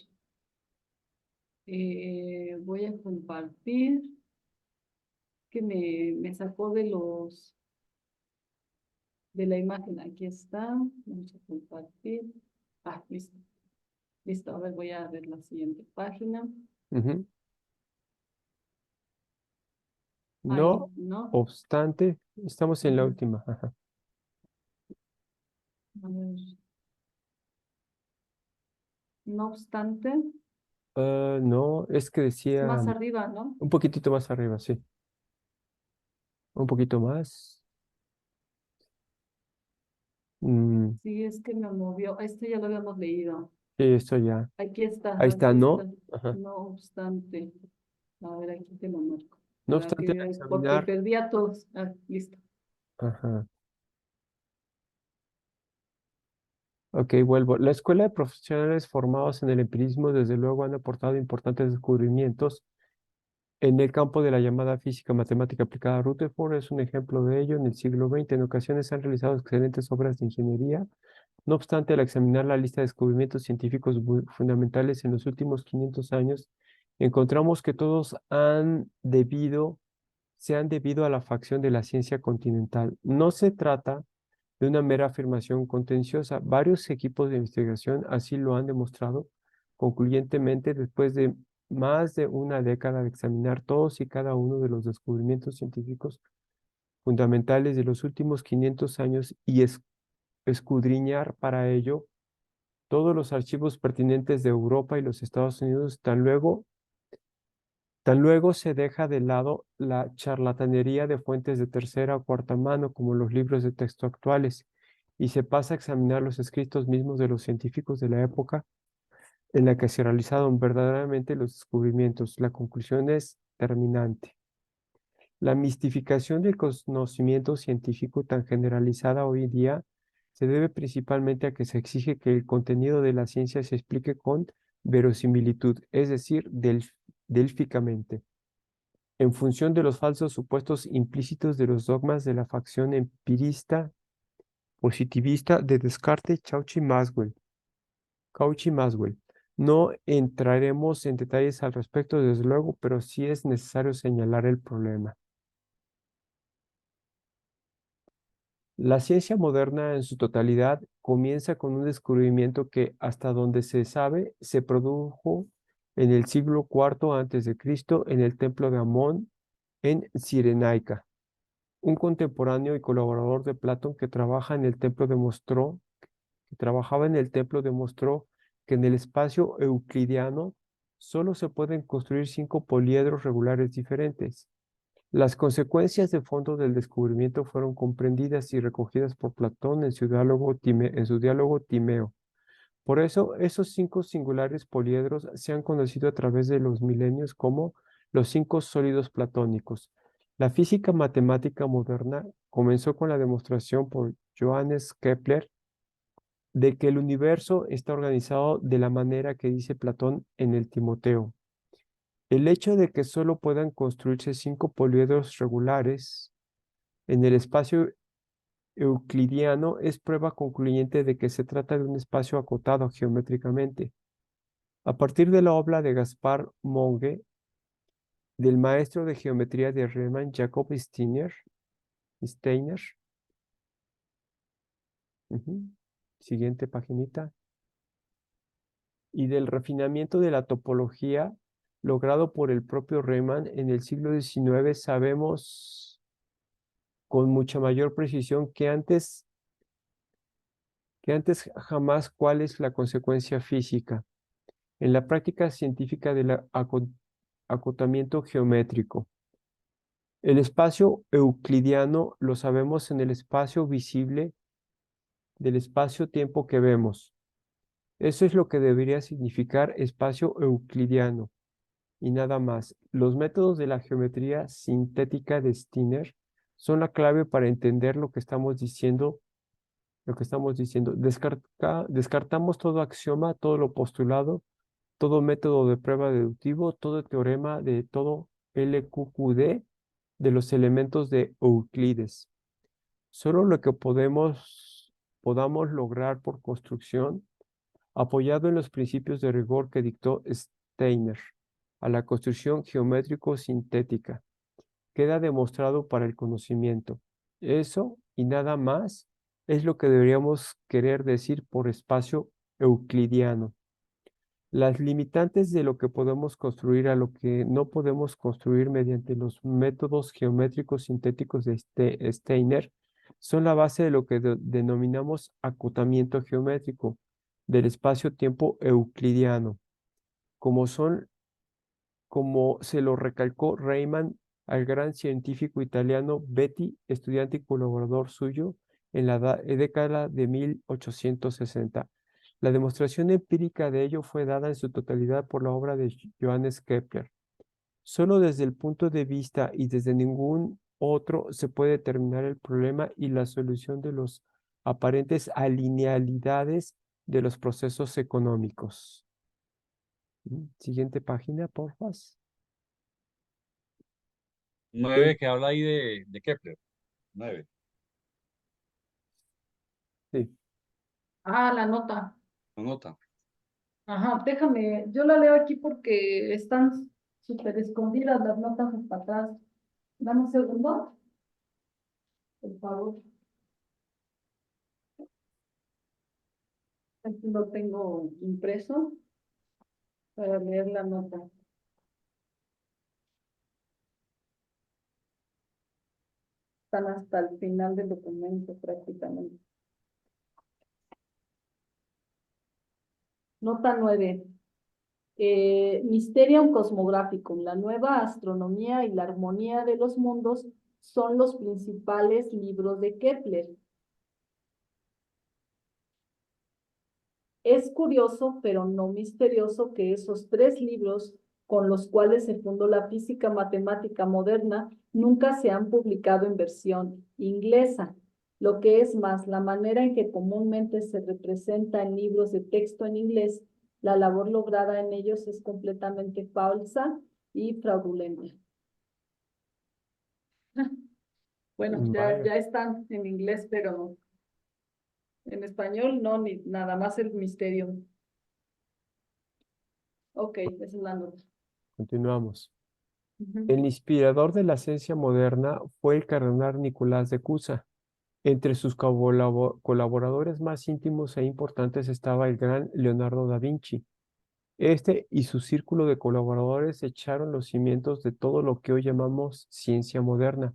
S1: voy a compartir, que me sacó de la imagen. Aquí está, vamos a compartir. Ah, listo, listo, a ver, voy a ver la siguiente página.
S5: Ujú.
S1: Ahí,
S5: No
S1: ¿no?
S5: obstante, estamos en la
S1: Ujú.
S5: última. Ajá.
S1: A ver. No obstante,
S5: No, es que
S1: es
S5: decía
S1: más arriba, ¿no?
S5: un poquitito más arriba, sí. Un poquito más. Mm,
S1: Sí, es que me movió. Este ya lo habíamos leído.
S5: sí, esto ya.
S1: Aquí está,
S5: Ahí está,
S1: aquí está.
S5: ¿no? Ajá.
S1: No obstante. A ver, aquí te lo marco.
S5: No
S1: Para
S5: obstante, al
S1: porque
S5: examinar.
S1: perdí a todos. Ah, listo.
S5: Ajá. Ok, vuelvo. La Escuela de Profesionales formados en el empirismo, desde luego, han aportado importantes descubrimientos en el campo de la llamada física matemática aplicada. Rutherford es un ejemplo de ello. En el siglo XX, en ocasiones han realizado excelentes obras de ingeniería. No obstante, al examinar la lista de descubrimientos científicos fundamentales en los últimos 500 años, encontramos que todos se han debido a la facción de la ciencia continental. No se trata de una mera afirmación contenciosa. Varios equipos de investigación así lo han demostrado concluyentemente después de más de una década de examinar todos y cada uno de los descubrimientos científicos fundamentales de los últimos 500 años y escudriñar para ello todos los archivos pertinentes de Europa y los Estados Unidos. Tan luego se deja de lado la charlatanería de fuentes de tercera o cuarta mano, como los libros de texto actuales, y se pasa a examinar los escritos mismos de los científicos de la época en la que se realizaron verdaderamente los descubrimientos. La conclusión es terminante. La mistificación del conocimiento científico tan generalizada hoy en día se debe principalmente a que se exige que el contenido de la ciencia se explique con verosimilitud, es decir, délficamente, en función de los falsos supuestos implícitos de los dogmas de la facción empirista positivista de Descartes, Cauchy-Maxwell. No entraremos en detalles al respecto, desde luego, pero sí es necesario señalar el problema. La ciencia moderna en su totalidad comienza con un descubrimiento que, hasta donde se sabe, se produjo en el siglo IV antes de Cristo en el templo de Amón en Cirenaica. Un contemporáneo y colaborador de Platón que trabajaba en el templo demostró que en el espacio euclidiano solo se pueden construir 5 poliedros regulares diferentes. Las consecuencias de fondo del descubrimiento fueron comprendidas y recogidas por Platón en su diálogo Timeo. Por eso, esos 5 singulares poliedros se han conocido a través de los milenios como los 5 sólidos platónicos. La física matemática moderna comenzó con la demostración por Johannes Kepler de que el universo está organizado de la manera que dice Platón en el Timoteo. El hecho de que solo puedan construirse 5 poliedros regulares en el espacio euclidiano es prueba concluyente de que se trata de un espacio acotado geométricamente. A partir de la obra de Gaspar Monge, del maestro de geometría de Riemann, Jacob Steiner. Ujú. Siguiente paginita. Y del refinamiento de la topología logrado por el propio Riemann en el siglo XIX, sabemos con mucha mayor precisión que antes jamás cuál es la consecuencia física en la práctica científica del acotamiento geométrico. El espacio euclidiano lo sabemos en el espacio visible del espacio-tiempo que vemos. Eso es lo que debería significar espacio euclidiano y nada más. Los métodos de la geometría sintética de Steiner son la clave para entender lo que estamos diciendo. Descartamos todo axioma, todo lo postulado, todo método de prueba deductivo, todo teorema de todo LQQD de los elementos de Euclides. Solo lo que podamos lograr por construcción, apoyado en los principios de rigor que dictó Steiner, a la construcción geométrico-sintética, queda demostrado para el conocimiento. Eso y nada más es lo que deberíamos querer decir por espacio euclidiano. Las limitantes de lo que podemos construir a lo que no podemos construir mediante los métodos geométricos sintéticos de Steiner son la base de lo que denominamos acotamiento geométrico del espacio-tiempo euclidiano, como se lo recalcó Riemann al gran científico italiano Betti, estudiante y colaborador suyo en la década de 1860. La demostración empírica de ello fue dada en su totalidad por la obra de Johannes Kepler. Solo desde el punto de vista y desde ningún otro se puede determinar el problema y la solución de los aparentes alinealidades de los procesos económicos. Siguiente página, por favor.
S2: 9 que habla ahí de Kepler. 9.
S5: Sí.
S1: Ah, la nota.
S2: Anota.
S1: Ajá, déjame, yo la leo aquí porque están súper escondidas las notas hasta atrás. Dame un segundo, por favor. Aquí lo tengo impreso para leer la nota. Están hasta el final del documento prácticamente. Nota 9. Mysterium Cosmographicum, la nueva astronomía y la armonía de los mundos son los principales libros de Kepler. Es curioso, pero no misterioso, que esos 3 libros con los cuales se fundó la física matemática moderna nunca se han publicado en versión inglesa. Lo que es más, la manera en que comúnmente se representa en libros de texto en inglés, la labor lograda en ellos es completamente falsa y fraudulenta. Bueno,
S5: Vaya.
S1: ya están en inglés, pero en español no, ni nada más el misterio. Ok, esa es la nota.
S5: Continuamos.
S1: Ujú.
S5: El inspirador de la ciencia moderna fue el cardenal Nicolás de Cusa. Entre sus colaboradores más íntimos e importantes estaba el gran Leonardo da Vinci. Este y su círculo de colaboradores echaron los cimientos de todo lo que hoy llamamos ciencia moderna,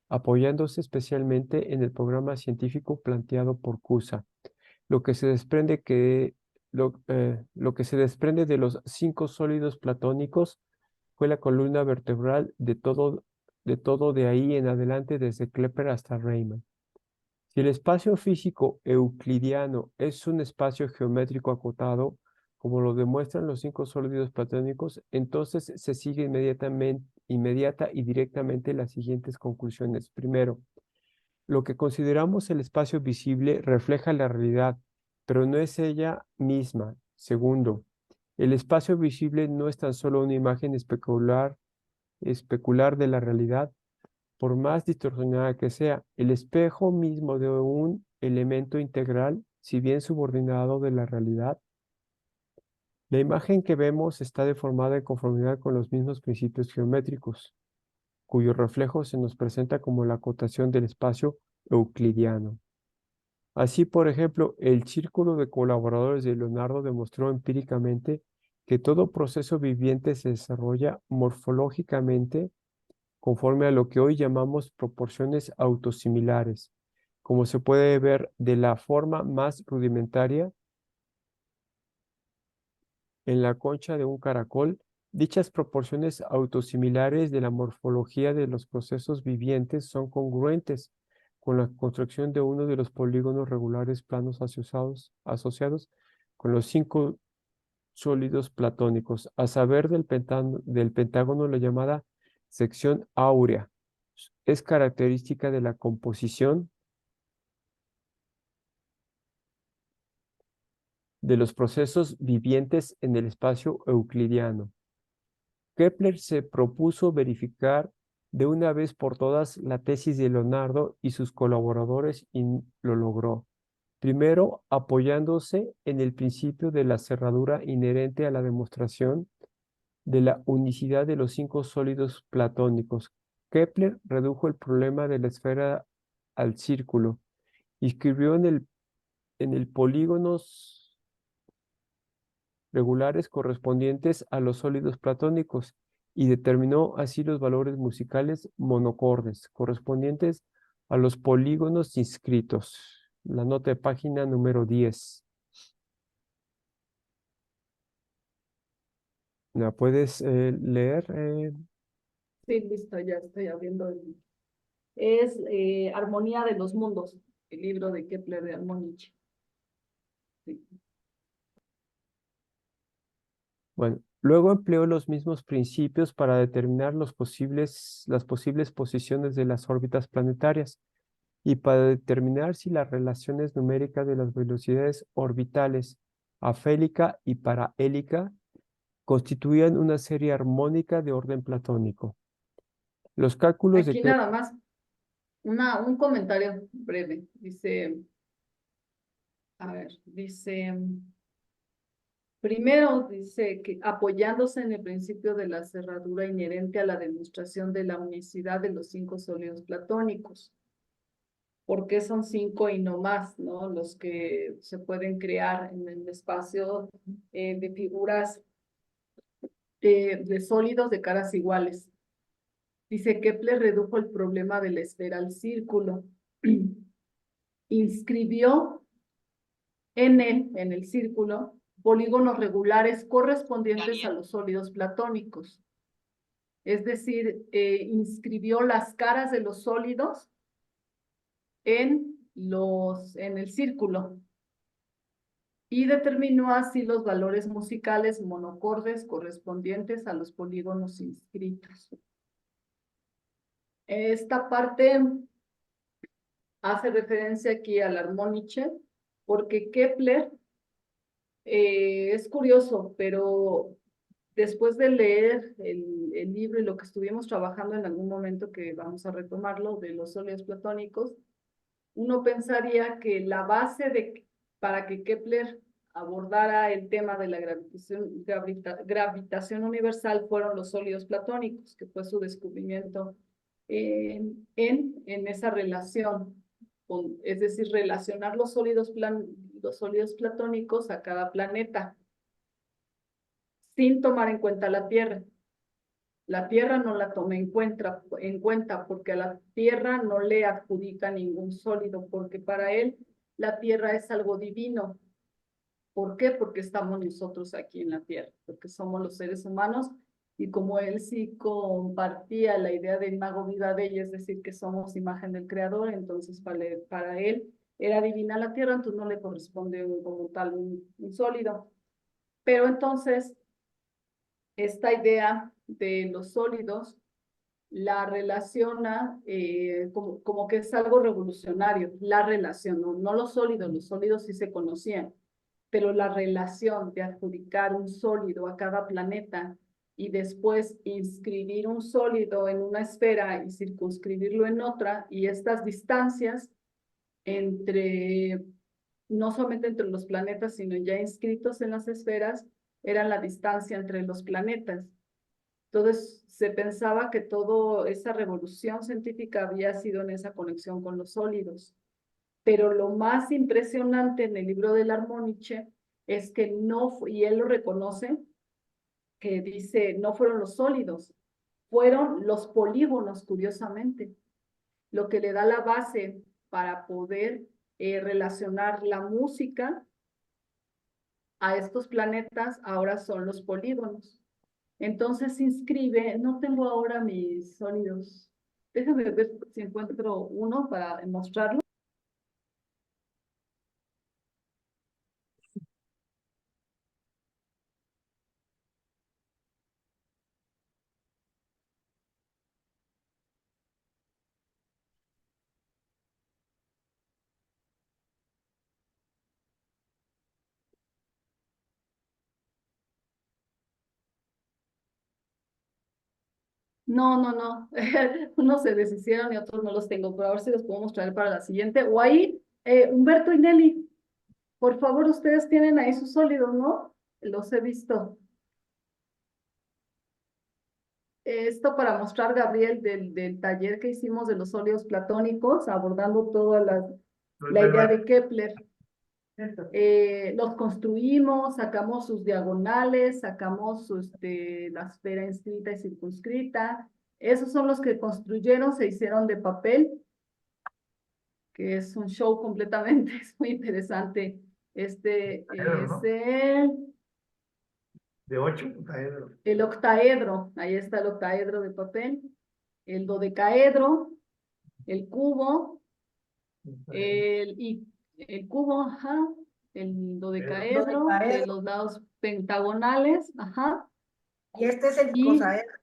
S5: apoyándose especialmente en el programa científico planteado por Cusa. Lo que se desprende de los 5 sólidos platónicos fue la columna vertebral de todo de ahí en adelante, desde Kepler hasta Riemann. Si el espacio físico euclidiano es un espacio geométrico acotado, como lo demuestran los 5 sólidos platónicos, entonces se sigue inmediata y directamente las siguientes conclusiones. Primero, lo que consideramos el espacio visible refleja la realidad, pero no es ella misma. Segundo, el espacio visible no es tan solo una imagen especular de la realidad, por más distorsionada que sea. El espejo mismo de un elemento integral, si bien subordinado de la realidad, la imagen que vemos está deformada en conformidad con los mismos principios geométricos, cuyo reflejo se nos presenta como la acotación del espacio euclidiano. Así, por ejemplo, el círculo de colaboradores de Leonardo demostró empíricamente que todo proceso viviente se desarrolla morfológicamente conforme a lo que hoy llamamos proporciones autosimilares, como se puede ver de la forma más rudimentaria en la concha de un caracol. Dichas proporciones autosimilares de la morfología de los procesos vivientes son congruentes con la construcción de uno de los polígonos regulares planos asociados con los 5 sólidos platónicos, a saber del pentágono la llamada sección áurea. Es característica de la composición de los procesos vivientes en el espacio euclidiano. Kepler se propuso verificar de una vez por todas la tesis de Leonardo y sus colaboradores y lo logró. Primero, apoyándose en el principio de la cerradura inherente a la demostración de la unicidad de los cinco sólidos platónicos. Kepler redujo el problema de la esfera al círculo y escribió en el polígonos regulares correspondientes a los sólidos platónicos y determinó así los valores musicales monocordes correspondientes a los polígonos inscritos. La nota de página número 10. ¿La puedes leer?
S1: Sí, listo, ya estoy abriendo Es Armonía de los Mundos, el libro de Kepler de Armonich. Sí.
S5: Bueno, luego empleó los mismos principios para determinar las posibles posiciones de las órbitas planetarias y para determinar si las relaciones numéricas de las velocidades orbitales afélica y parahélica constituían una serie armónica de orden platónico. Los cálculos de
S1: Aquí nada más, un comentario breve. Dice, a ver, dice, primero dice que apoyándose en el principio de la cerradura inherente a la demostración de la unicidad de los cinco sólidos platónicos. ¿Por qué son cinco y no más, no? Los que se pueden crear en el espacio de figuras de sólidos de caras iguales. Dice Kepler redujo el problema de la esfera al círculo. Inscribió en el círculo, polígonos regulares correspondientes a los sólidos platónicos. Es decir, inscribió las caras de los sólidos en el círculo y determinó así los valores musicales monocordes correspondientes a los polígonos inscritos. Esta parte hace referencia aquí al armóniche, porque Kepler es curioso, pero después de leer el libro y lo que estuvimos trabajando en algún momento, que vamos a retomarlo, de los sólidos platónicos, uno pensaría que la base para que Kepler abordara el tema de la gravitación universal fueron los sólidos platónicos, que fue su descubrimiento en esa relación, es decir, relacionar los sólidos platónicos a cada planeta, sin tomar en cuenta la Tierra. La Tierra no la toma en cuenta porque a la Tierra no le adjudica ningún sólido, porque para él la Tierra es algo divino. ¿Por qué? Porque estamos nosotros aquí en la Tierra, porque somos los seres humanos, y como él sí compartía la idea del mago viva de ella, es decir, que somos imagen del Creador, entonces para él era divina la Tierra, entonces no le corresponde como tal un sólido. Pero entonces, esta idea de los sólidos la relaciona como que es algo revolucionario, la relación, no los sólidos sí se conocían, pero la relación de adjudicar un sólido a cada planeta y después inscribir un sólido en una esfera y circunscribirlo en otra, y estas distancias entre, no solamente entre los planetas, sino ya inscritos en las esferas, eran la distancia entre los planetas. Entonces, se pensaba que toda esa revolución científica había sido en esa conexión con los sólidos. Pero lo más impresionante en el libro del Armoniche es que no, y él lo reconoce, que dice, no fueron los sólidos, fueron los polígonos, curiosamente, lo que le da la base para poder relacionar la música a estos planetas, ahora son los polígonos. Entonces se inscribe, no tengo ahora mis sólidos, déjame ver si encuentro uno para mostrarlo. No. Unos se deshicieron y otros no los tengo, pero a ver si los podemos traer para la siguiente. O ahí, Humberto y Nelly, por favor, ustedes tienen ahí sus sólidos, ¿no? Los he visto. Esto para mostrar, Gabriel, del taller que hicimos de los sólidos platónicos, abordando toda la idea de Kepler. Los construimos, sacamos sus diagonales, sacamos la esfera inscrita y circunscrita. Esos son los que construyeron, se hicieron de papel, que es un show completamente, es muy interesante. Este
S3: Octaedro,
S1: es
S3: ¿no? De 8,
S1: el octaedro, ahí está el octaedro de papel, el dodecaedro, el cubo, el cubo, ajá, el dodecaedro, de
S4: Dodecaedro.
S1: los lados pentagonales, ajá,
S4: Y este es el
S1: y
S4: icosaedro.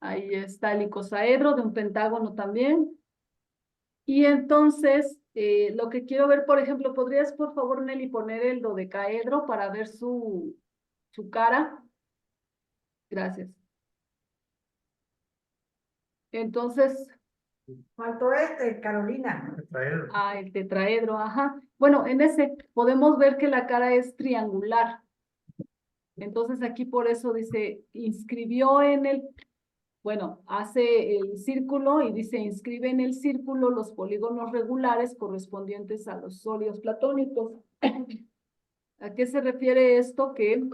S1: ahí está el icosaedro de un pentágono también. Y entonces, lo que quiero ver, por ejemplo, ¿podrías, por favor, Nelly, poner el dodecaedro para ver su cara? Gracias. Entonces,
S4: Faltó Carolina.
S1: el tetraedro, ajá. Bueno, en ese podemos ver que la cara es triangular. Entonces aquí por eso dice, inscribió en el, bueno, hace el círculo y dice, inscribe en el círculo los polígonos regulares correspondientes a los sólidos platónicos. ¿A qué se refiere esto? Que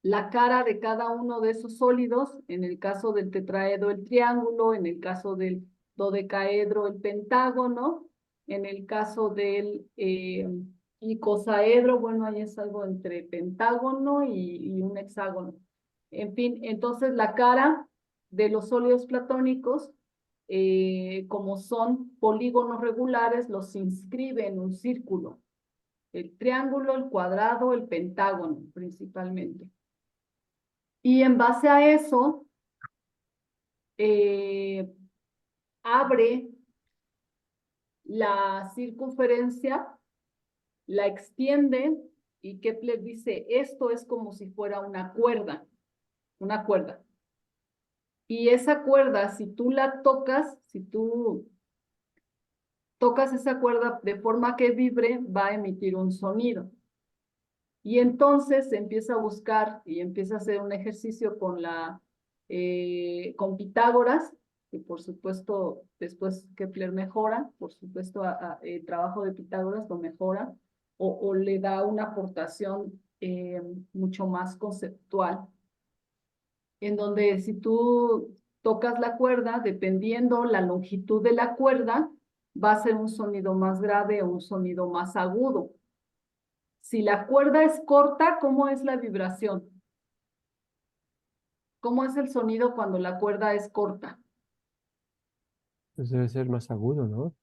S1: la cara de cada uno de esos sólidos, en el caso del tetraedro el triángulo, en el caso del dodecaedro el pentágono, en el caso del icosaedro, bueno, ahí es algo entre pentágono y un hexágono. En fin, entonces la cara de los sólidos platónicos, como son polígonos regulares, los inscribe en un círculo. El triángulo, el cuadrado, el pentágono, principalmente. Y en base a eso, abre la circunferencia, la extiende, y Kepler dice, esto es como si fuera una cuerda. Y esa cuerda, si tú la tocas, si tú tocas esa cuerda de forma que vibre, va a emitir un sonido. Y entonces empieza a buscar y empieza a hacer un ejercicio con Pitágoras, que por supuesto después Kepler mejora, por supuesto el trabajo de Pitágoras lo mejora, o le da una aportación mucho más conceptual, en donde si tú tocas la cuerda, dependiendo la longitud de la cuerda, va a ser un sonido más grave o un sonido más agudo. Si la cuerda es corta, ¿cómo es la vibración? ¿Cómo es el sonido cuando la cuerda es corta?
S5: Pues debe ser más agudo, ¿no?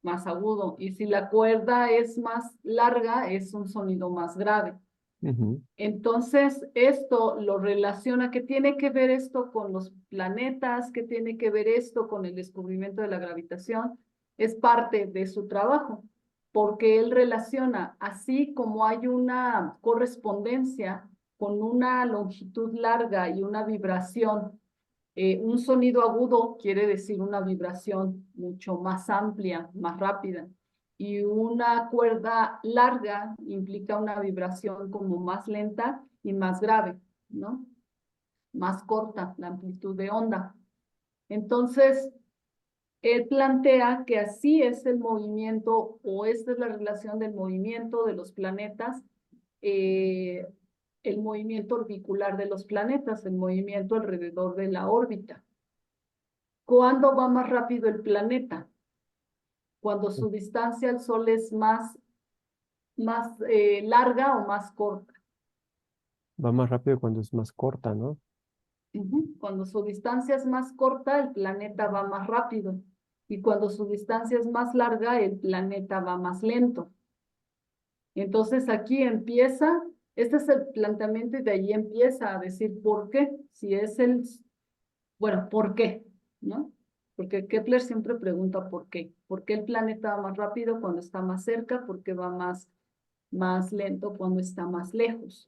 S1: Más agudo. Y si la cuerda es más larga, es un sonido más grave.
S5: Ujú.
S1: Entonces, esto lo relaciona, ¿qué tiene que ver esto con los planetas? ¿Qué tiene que ver esto con el descubrimiento de la gravitación? Es parte de su trabajo, porque él relaciona, así como hay una correspondencia con una longitud larga y una vibración, un sonido agudo quiere decir una vibración mucho más amplia, más rápida. Y una cuerda larga implica una vibración como más lenta y más grave, ¿no? Más corta la amplitud de onda. Entonces, él plantea que así es el movimiento, o esta es la relación del movimiento de los planetas, el movimiento orbicular de los planetas, el movimiento alrededor de la órbita. ¿Cuándo va más rápido el planeta? Cuando su distancia al Sol es más larga o más corta.
S5: Va más rápido cuando es más corta, ¿no?
S1: Cuando su distancia es más corta, el planeta va más rápido. Y cuando su distancia es más larga, el planeta va más lento. Entonces aquí empieza, este es el planteamiento y de ahí empieza a decir por qué. Si es bueno, ¿por qué? ¿No? Porque Kepler siempre pregunta por qué. ¿Por qué el planeta va más rápido cuando está más cerca? ¿Por qué va más lento cuando está más lejos?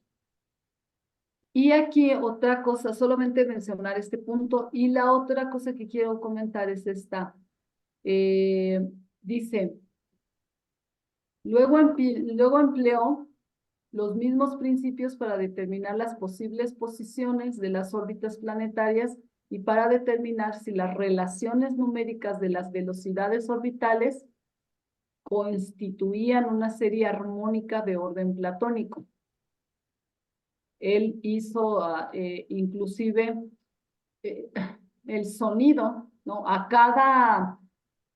S1: Y aquí otra cosa, solamente mencionar este punto, y la otra cosa que quiero comentar es esta. Dice, luego empleó los mismos principios para determinar las posibles posiciones de las órbitas planetarias y para determinar si las relaciones numéricas de las velocidades orbitales constituían una serie armónica de orden platónico. Él hizo inclusive el sonido, ¿no? A cada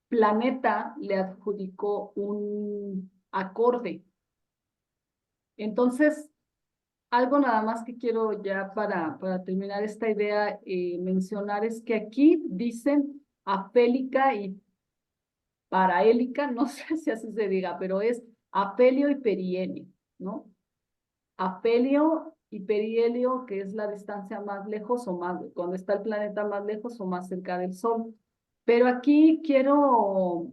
S1: planeta le adjudicó un acorde. Entonces, algo nada más que quiero ya para terminar esta idea mencionar es que aquí dicen afélica y parahélica, no sé si así se diga, pero es afelio y perihelio, ¿no? Afelio y perihelio, que es la distancia más lejos o más, cuando está el planeta más lejos o más cerca del Sol. Pero aquí quiero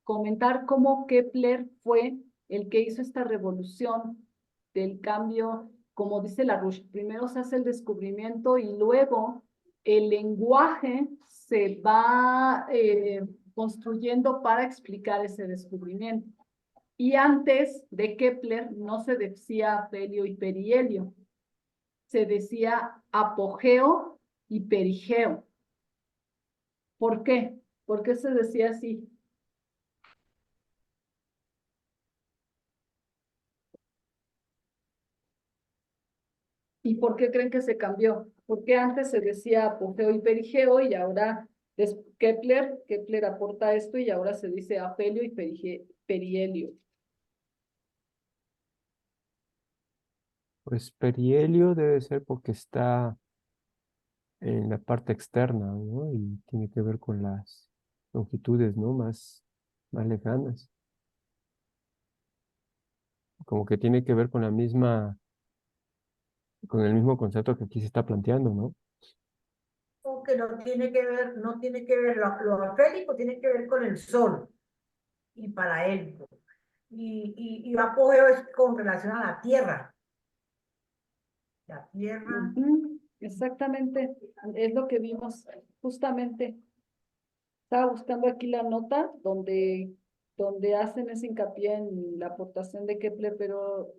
S1: comentar cómo Kepler fue el que hizo esta revolución del cambio, como dice Larouche. Primero se hace el descubrimiento y luego el lenguaje se va construyendo para explicar ese descubrimiento. Y antes de Kepler no se decía afelio y perihelio, se decía apogeo y perigeo. ¿Por qué? ¿Por qué se decía así? ¿Y por qué creen que se cambió? Porque antes se decía apogeo y perigeo y ahora Kepler aporta esto y ahora se dice afelio y perihelio.
S5: Pues perihelio debe ser porque está en la parte externa, ¿no? Y tiene que ver con las longitudes, ¿no? Más lejanas. Como que tiene que ver con la misma, con el mismo concepto que aquí se está planteando, ¿no?
S4: O que no tiene que ver, no tiene que ver, lo afélico tiene que ver con el Sol y parahélico. Y apogeo es con relación a la Tierra. La Tierra.
S1: Exactamente, es lo que vimos justamente. Estaba buscando aquí la nota donde hacen ese hincapié en la aportación de Kepler, pero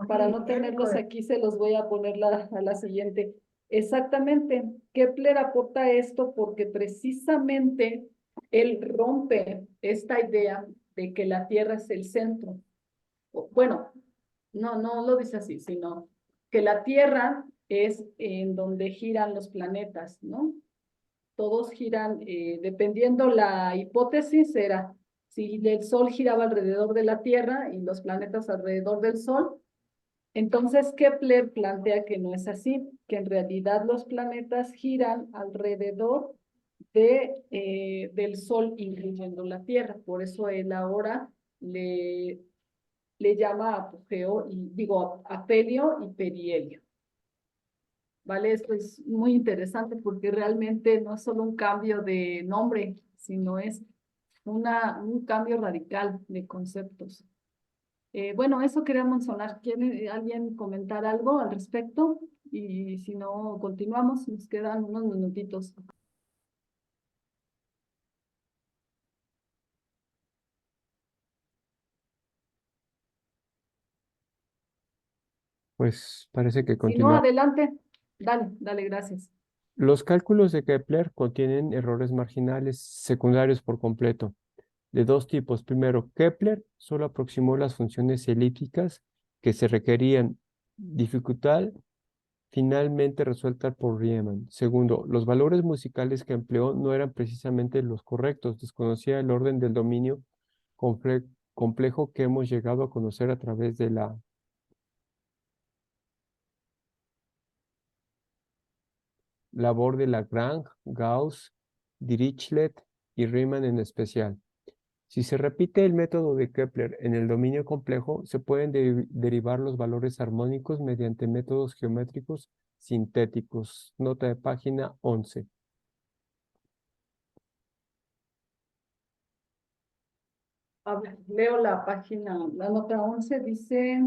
S1: para no tenerlos aquí se los voy a poner a la siguiente. Exactamente, Kepler aporta esto porque precisamente él rompe esta idea de que la Tierra es el centro. Bueno, no lo dice así, sino que la Tierra es en donde giran los planetas, ¿no? Todos giran, dependiendo la hipótesis, era si el Sol giraba alrededor de la Tierra y los planetas alrededor del Sol. Entonces Kepler plantea que no es así, que en realidad los planetas giran alrededor del Sol, incluyendo la Tierra. Por eso él ahora le llama apogeo, y digo, afelio y perihelio. ¿Vale? Esto es muy interesante porque realmente no es solo un cambio de nombre, sino es un cambio radical de conceptos. Bueno, eso quería mencionar. ¿Quiere alguien comentar algo al respecto? Y si no, continuamos. Nos quedan unos minutitos.
S5: Pues parece que
S1: Si no,
S5: continúa.
S1: adelante. Dale, gracias.
S5: Los cálculos de Kepler contienen errores marginales secundarios por completo, de dos tipos. Primero, Kepler solo aproximó las funciones elípticas que se requerían, dificultad finalmente resuelta por Riemann. Segundo, los valores musicales que empleó no eran precisamente los correctos, desconocía el orden del dominio complejo que hemos llegado a conocer a través de la labor de Lagrange, Gauss, Dirichlet y Riemann en especial. Si se repite el método de Kepler en el dominio complejo, se pueden derivar los valores armónicos mediante métodos geométricos sintéticos. Nota de página 11.
S1: A ver, leo la página, la nota 11 dice,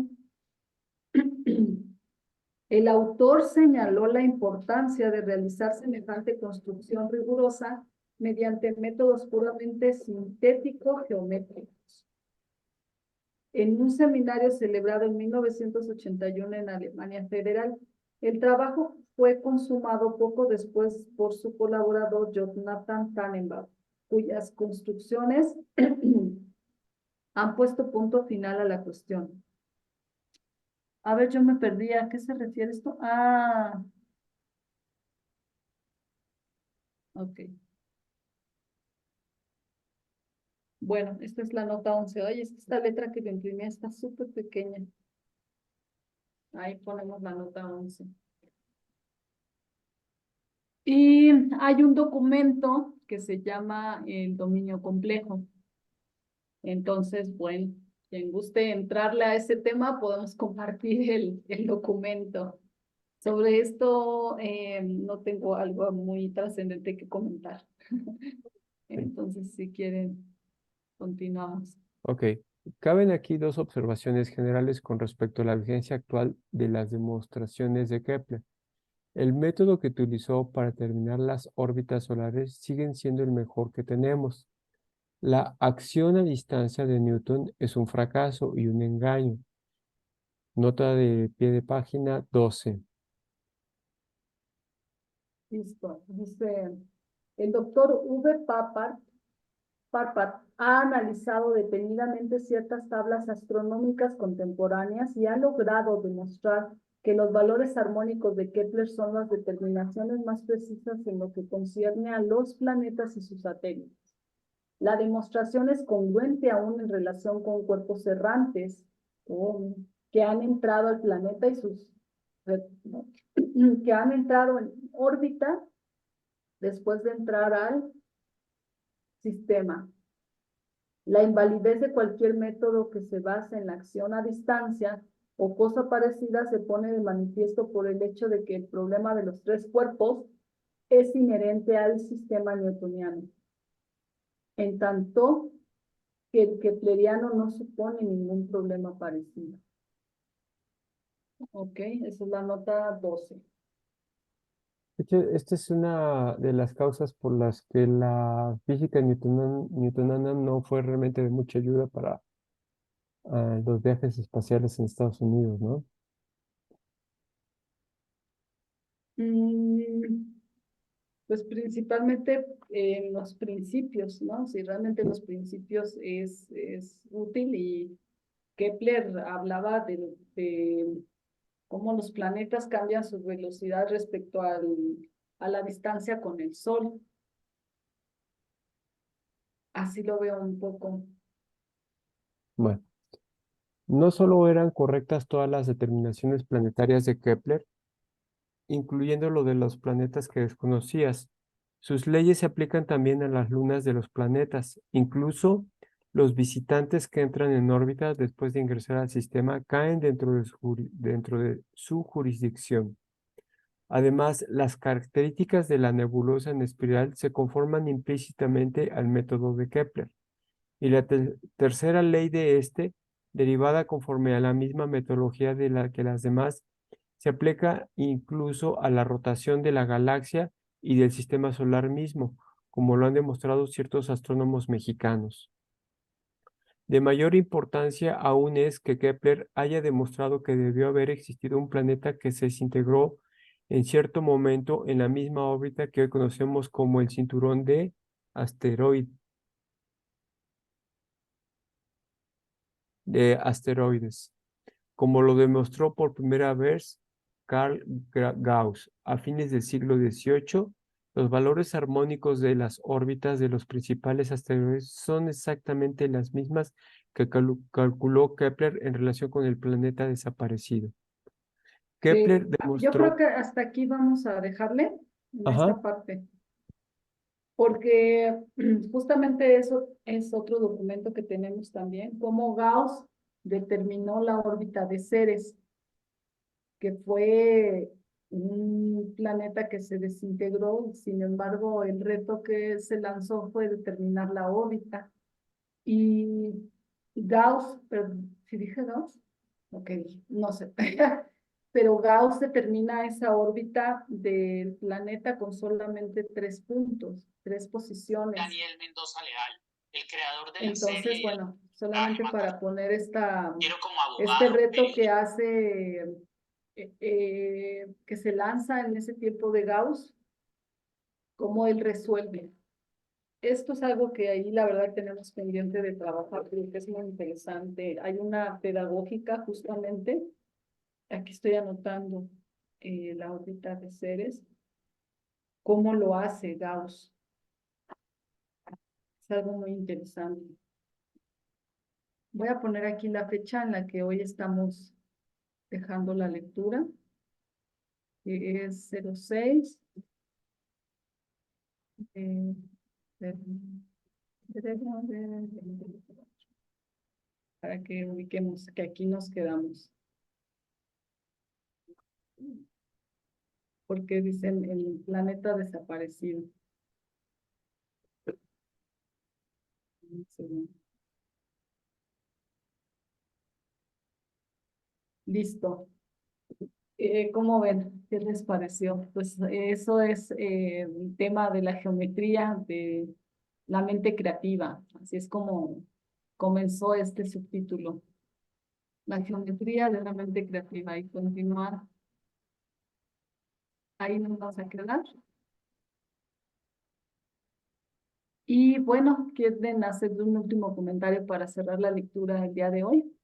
S1: El autor señaló la importancia de realizar semejante construcción rigurosa mediante métodos puramente sintético-geométricos. En un seminario celebrado en 1981 en Alemania Federal, el trabajo fue consumado poco después por su colaborador Jonathan Tannenbaum, cuyas construcciones han puesto punto final a la cuestión. A ver, yo me perdí. ¿A qué se refiere esto? Ah, ok. Bueno, esta es la nota 11. Oye, esta letra que le imprimí está súper pequeña. Ahí ponemos la nota 11. Y hay un documento que se llama el dominio complejo. Entonces, bueno, quien guste entrarle a ese tema, podemos compartir el documento. Sobre esto no tengo algo muy trascendente que comentar. Entonces, si quieren, continuamos.
S5: Ok. Caben aquí dos observaciones generales con respecto a la vigencia actual de las demostraciones de Kepler. El método que utilizó para determinar las órbitas solares sigue siendo el mejor que tenemos. La acción a distancia de Newton es un fracaso y un engaño. Nota de pie de página 12.
S1: Listo. Dice, el doctor V. Parpat ha analizado detenidamente ciertas tablas astronómicas contemporáneas y ha logrado demostrar que los valores armónicos de Kepler son las determinaciones más precisas en lo que concierne a los planetas y sus satélites. La demostración es congruente aún en relación con cuerpos errantes que han entrado al planeta y que han entrado en órbita después de entrar al sistema. La invalidez de cualquier método que se base en la acción a distancia o cosa parecida se pone de manifiesto por el hecho de que el problema de los tres cuerpos es inherente al sistema newtoniano, en tanto que el kepleriano no supone ningún problema parecido. Ok, esa es la nota 12.
S5: De hecho, esta es una de las causas por las que la física newtoniana no fue realmente de mucha ayuda para los viajes espaciales en Estados Unidos, ¿no?
S1: Pues principalmente en los principios, ¿no? Si realmente los principios es útil y Kepler hablaba de cómo los planetas cambian su velocidad respecto a la distancia con el Sol. Así lo veo un poco.
S5: Bueno, no solo eran correctas todas las determinaciones planetarias de Kepler, incluyendo lo de los planetas que desconocías. Sus leyes se aplican también a las lunas de los planetas. Incluso los visitantes que entran en órbita después de ingresar al sistema caen dentro de su jurisdicción. Además, las características de la nebulosa en espiral se conforman implícitamente al método de Kepler. Y la tercera ley de este, derivada conforme a la misma metodología de la que las demás, se aplica incluso a la rotación de la galaxia y del sistema solar mismo, como lo han demostrado ciertos astrónomos mexicanos. De mayor importancia aún es que Kepler haya demostrado que debió haber existido un planeta que se desintegró en cierto momento en la misma órbita que hoy conocemos como el cinturón de asteroides, como lo demostró por primera vez Carl Gauss a fines del siglo XVIII. Los valores armónicos de las órbitas de los principales asteroides son exactamente las mismas que calculó Kepler en relación con el planeta desaparecido. Kepler
S1: Yo
S5: demostró...
S1: creo que hasta aquí vamos a dejarle en
S5: Ajá.
S1: esta parte, porque justamente eso es otro documento que tenemos también, cómo Gauss determinó la órbita de Ceres, que fue un planeta que se desintegró. Sin embargo, el reto que se lanzó fue determinar la órbita. Y Gauss, pero si dije Gauss, ok, no sé. pero Gauss determina esa órbita del planeta con solamente 3 puntos, 3 posiciones.
S6: Daniel Mendoza Leal, el creador de la
S1: Entonces,
S6: serie.
S1: bueno, solamente para poner
S6: Quiero como
S1: este
S6: abogado,
S1: reto que
S6: periodista.
S1: hace, que se lanza en ese tiempo de Gauss, cómo él resuelve. Esto es algo que ahí la verdad tenemos pendiente de trabajar, creo que es muy interesante. Hay una pedagógica justamente, aquí estoy anotando la órbita de Ceres, cómo lo hace Gauss. Es algo muy interesante. Voy a poner aquí la fecha en la que hoy estamos dejando la lectura, que es 06. Para que ubiquemos que aquí nos quedamos. Porque dicen el planeta desaparecido. Un segundo. Listo. ¿Cómo ven? ¿Qué les pareció? Pues eso es el tema de la geometría de la mente creativa. Así es como comenzó este subtítulo. La geometría de la mente creativa y continuar. Ahí nos vamos a quedar. Y bueno, ¿quieren hacer un último comentario para cerrar la lectura del día de hoy?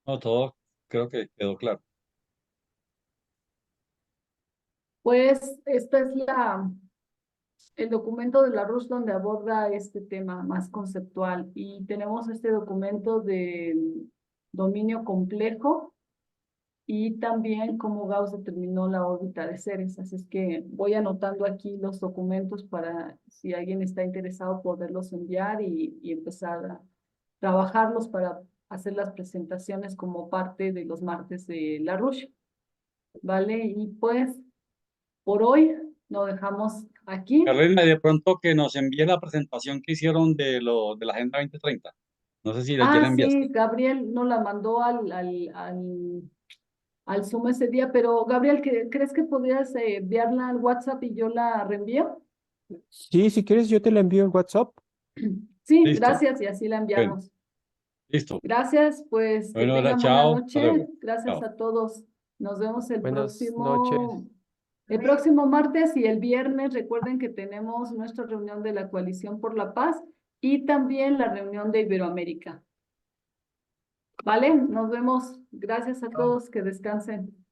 S2: No, todo creo que quedó claro.
S1: Pues esta es el documento de Larousse donde aborda este tema más conceptual y tenemos este documento del dominio complejo y también cómo Gauss determinó la órbita de Ceres. Así es que voy anotando aquí los documentos para, si alguien está interesado, poderlos enviar y empezar a trabajarlos para hacer las presentaciones como parte de los martes de Larousse. ¿Vale? Y pues, por hoy lo dejamos aquí.
S2: Carolina, de pronto que nos envíe la presentación que hicieron de la Agenda 2030. No sé si ya la
S1: Sí,
S2: enviaste.
S1: Gabriel nos la mandó al Zoom ese día, pero Gabriel, ¿crees que podrías enviarla al WhatsApp y yo la reenvío?
S5: Sí, si quieres, yo te la envío en WhatsApp.
S1: Sí,
S2: Listo.
S1: gracias y así la
S2: Bueno,
S1: enviamos.
S2: listo.
S1: Gracias, pues que
S2: Bueno,
S1: tengan buena
S2: chao. Hasta
S1: noche.
S2: luego.
S1: Gracias
S2: Chao.
S1: a todos. Nos vemos
S5: Buenas noches.
S1: el próximo martes y el viernes. Recuerden que tenemos nuestra reunión de la Coalición por la Paz y también la reunión de Iberoamérica. ¿Vale? Nos vemos. Gracias a todos. Que descansen.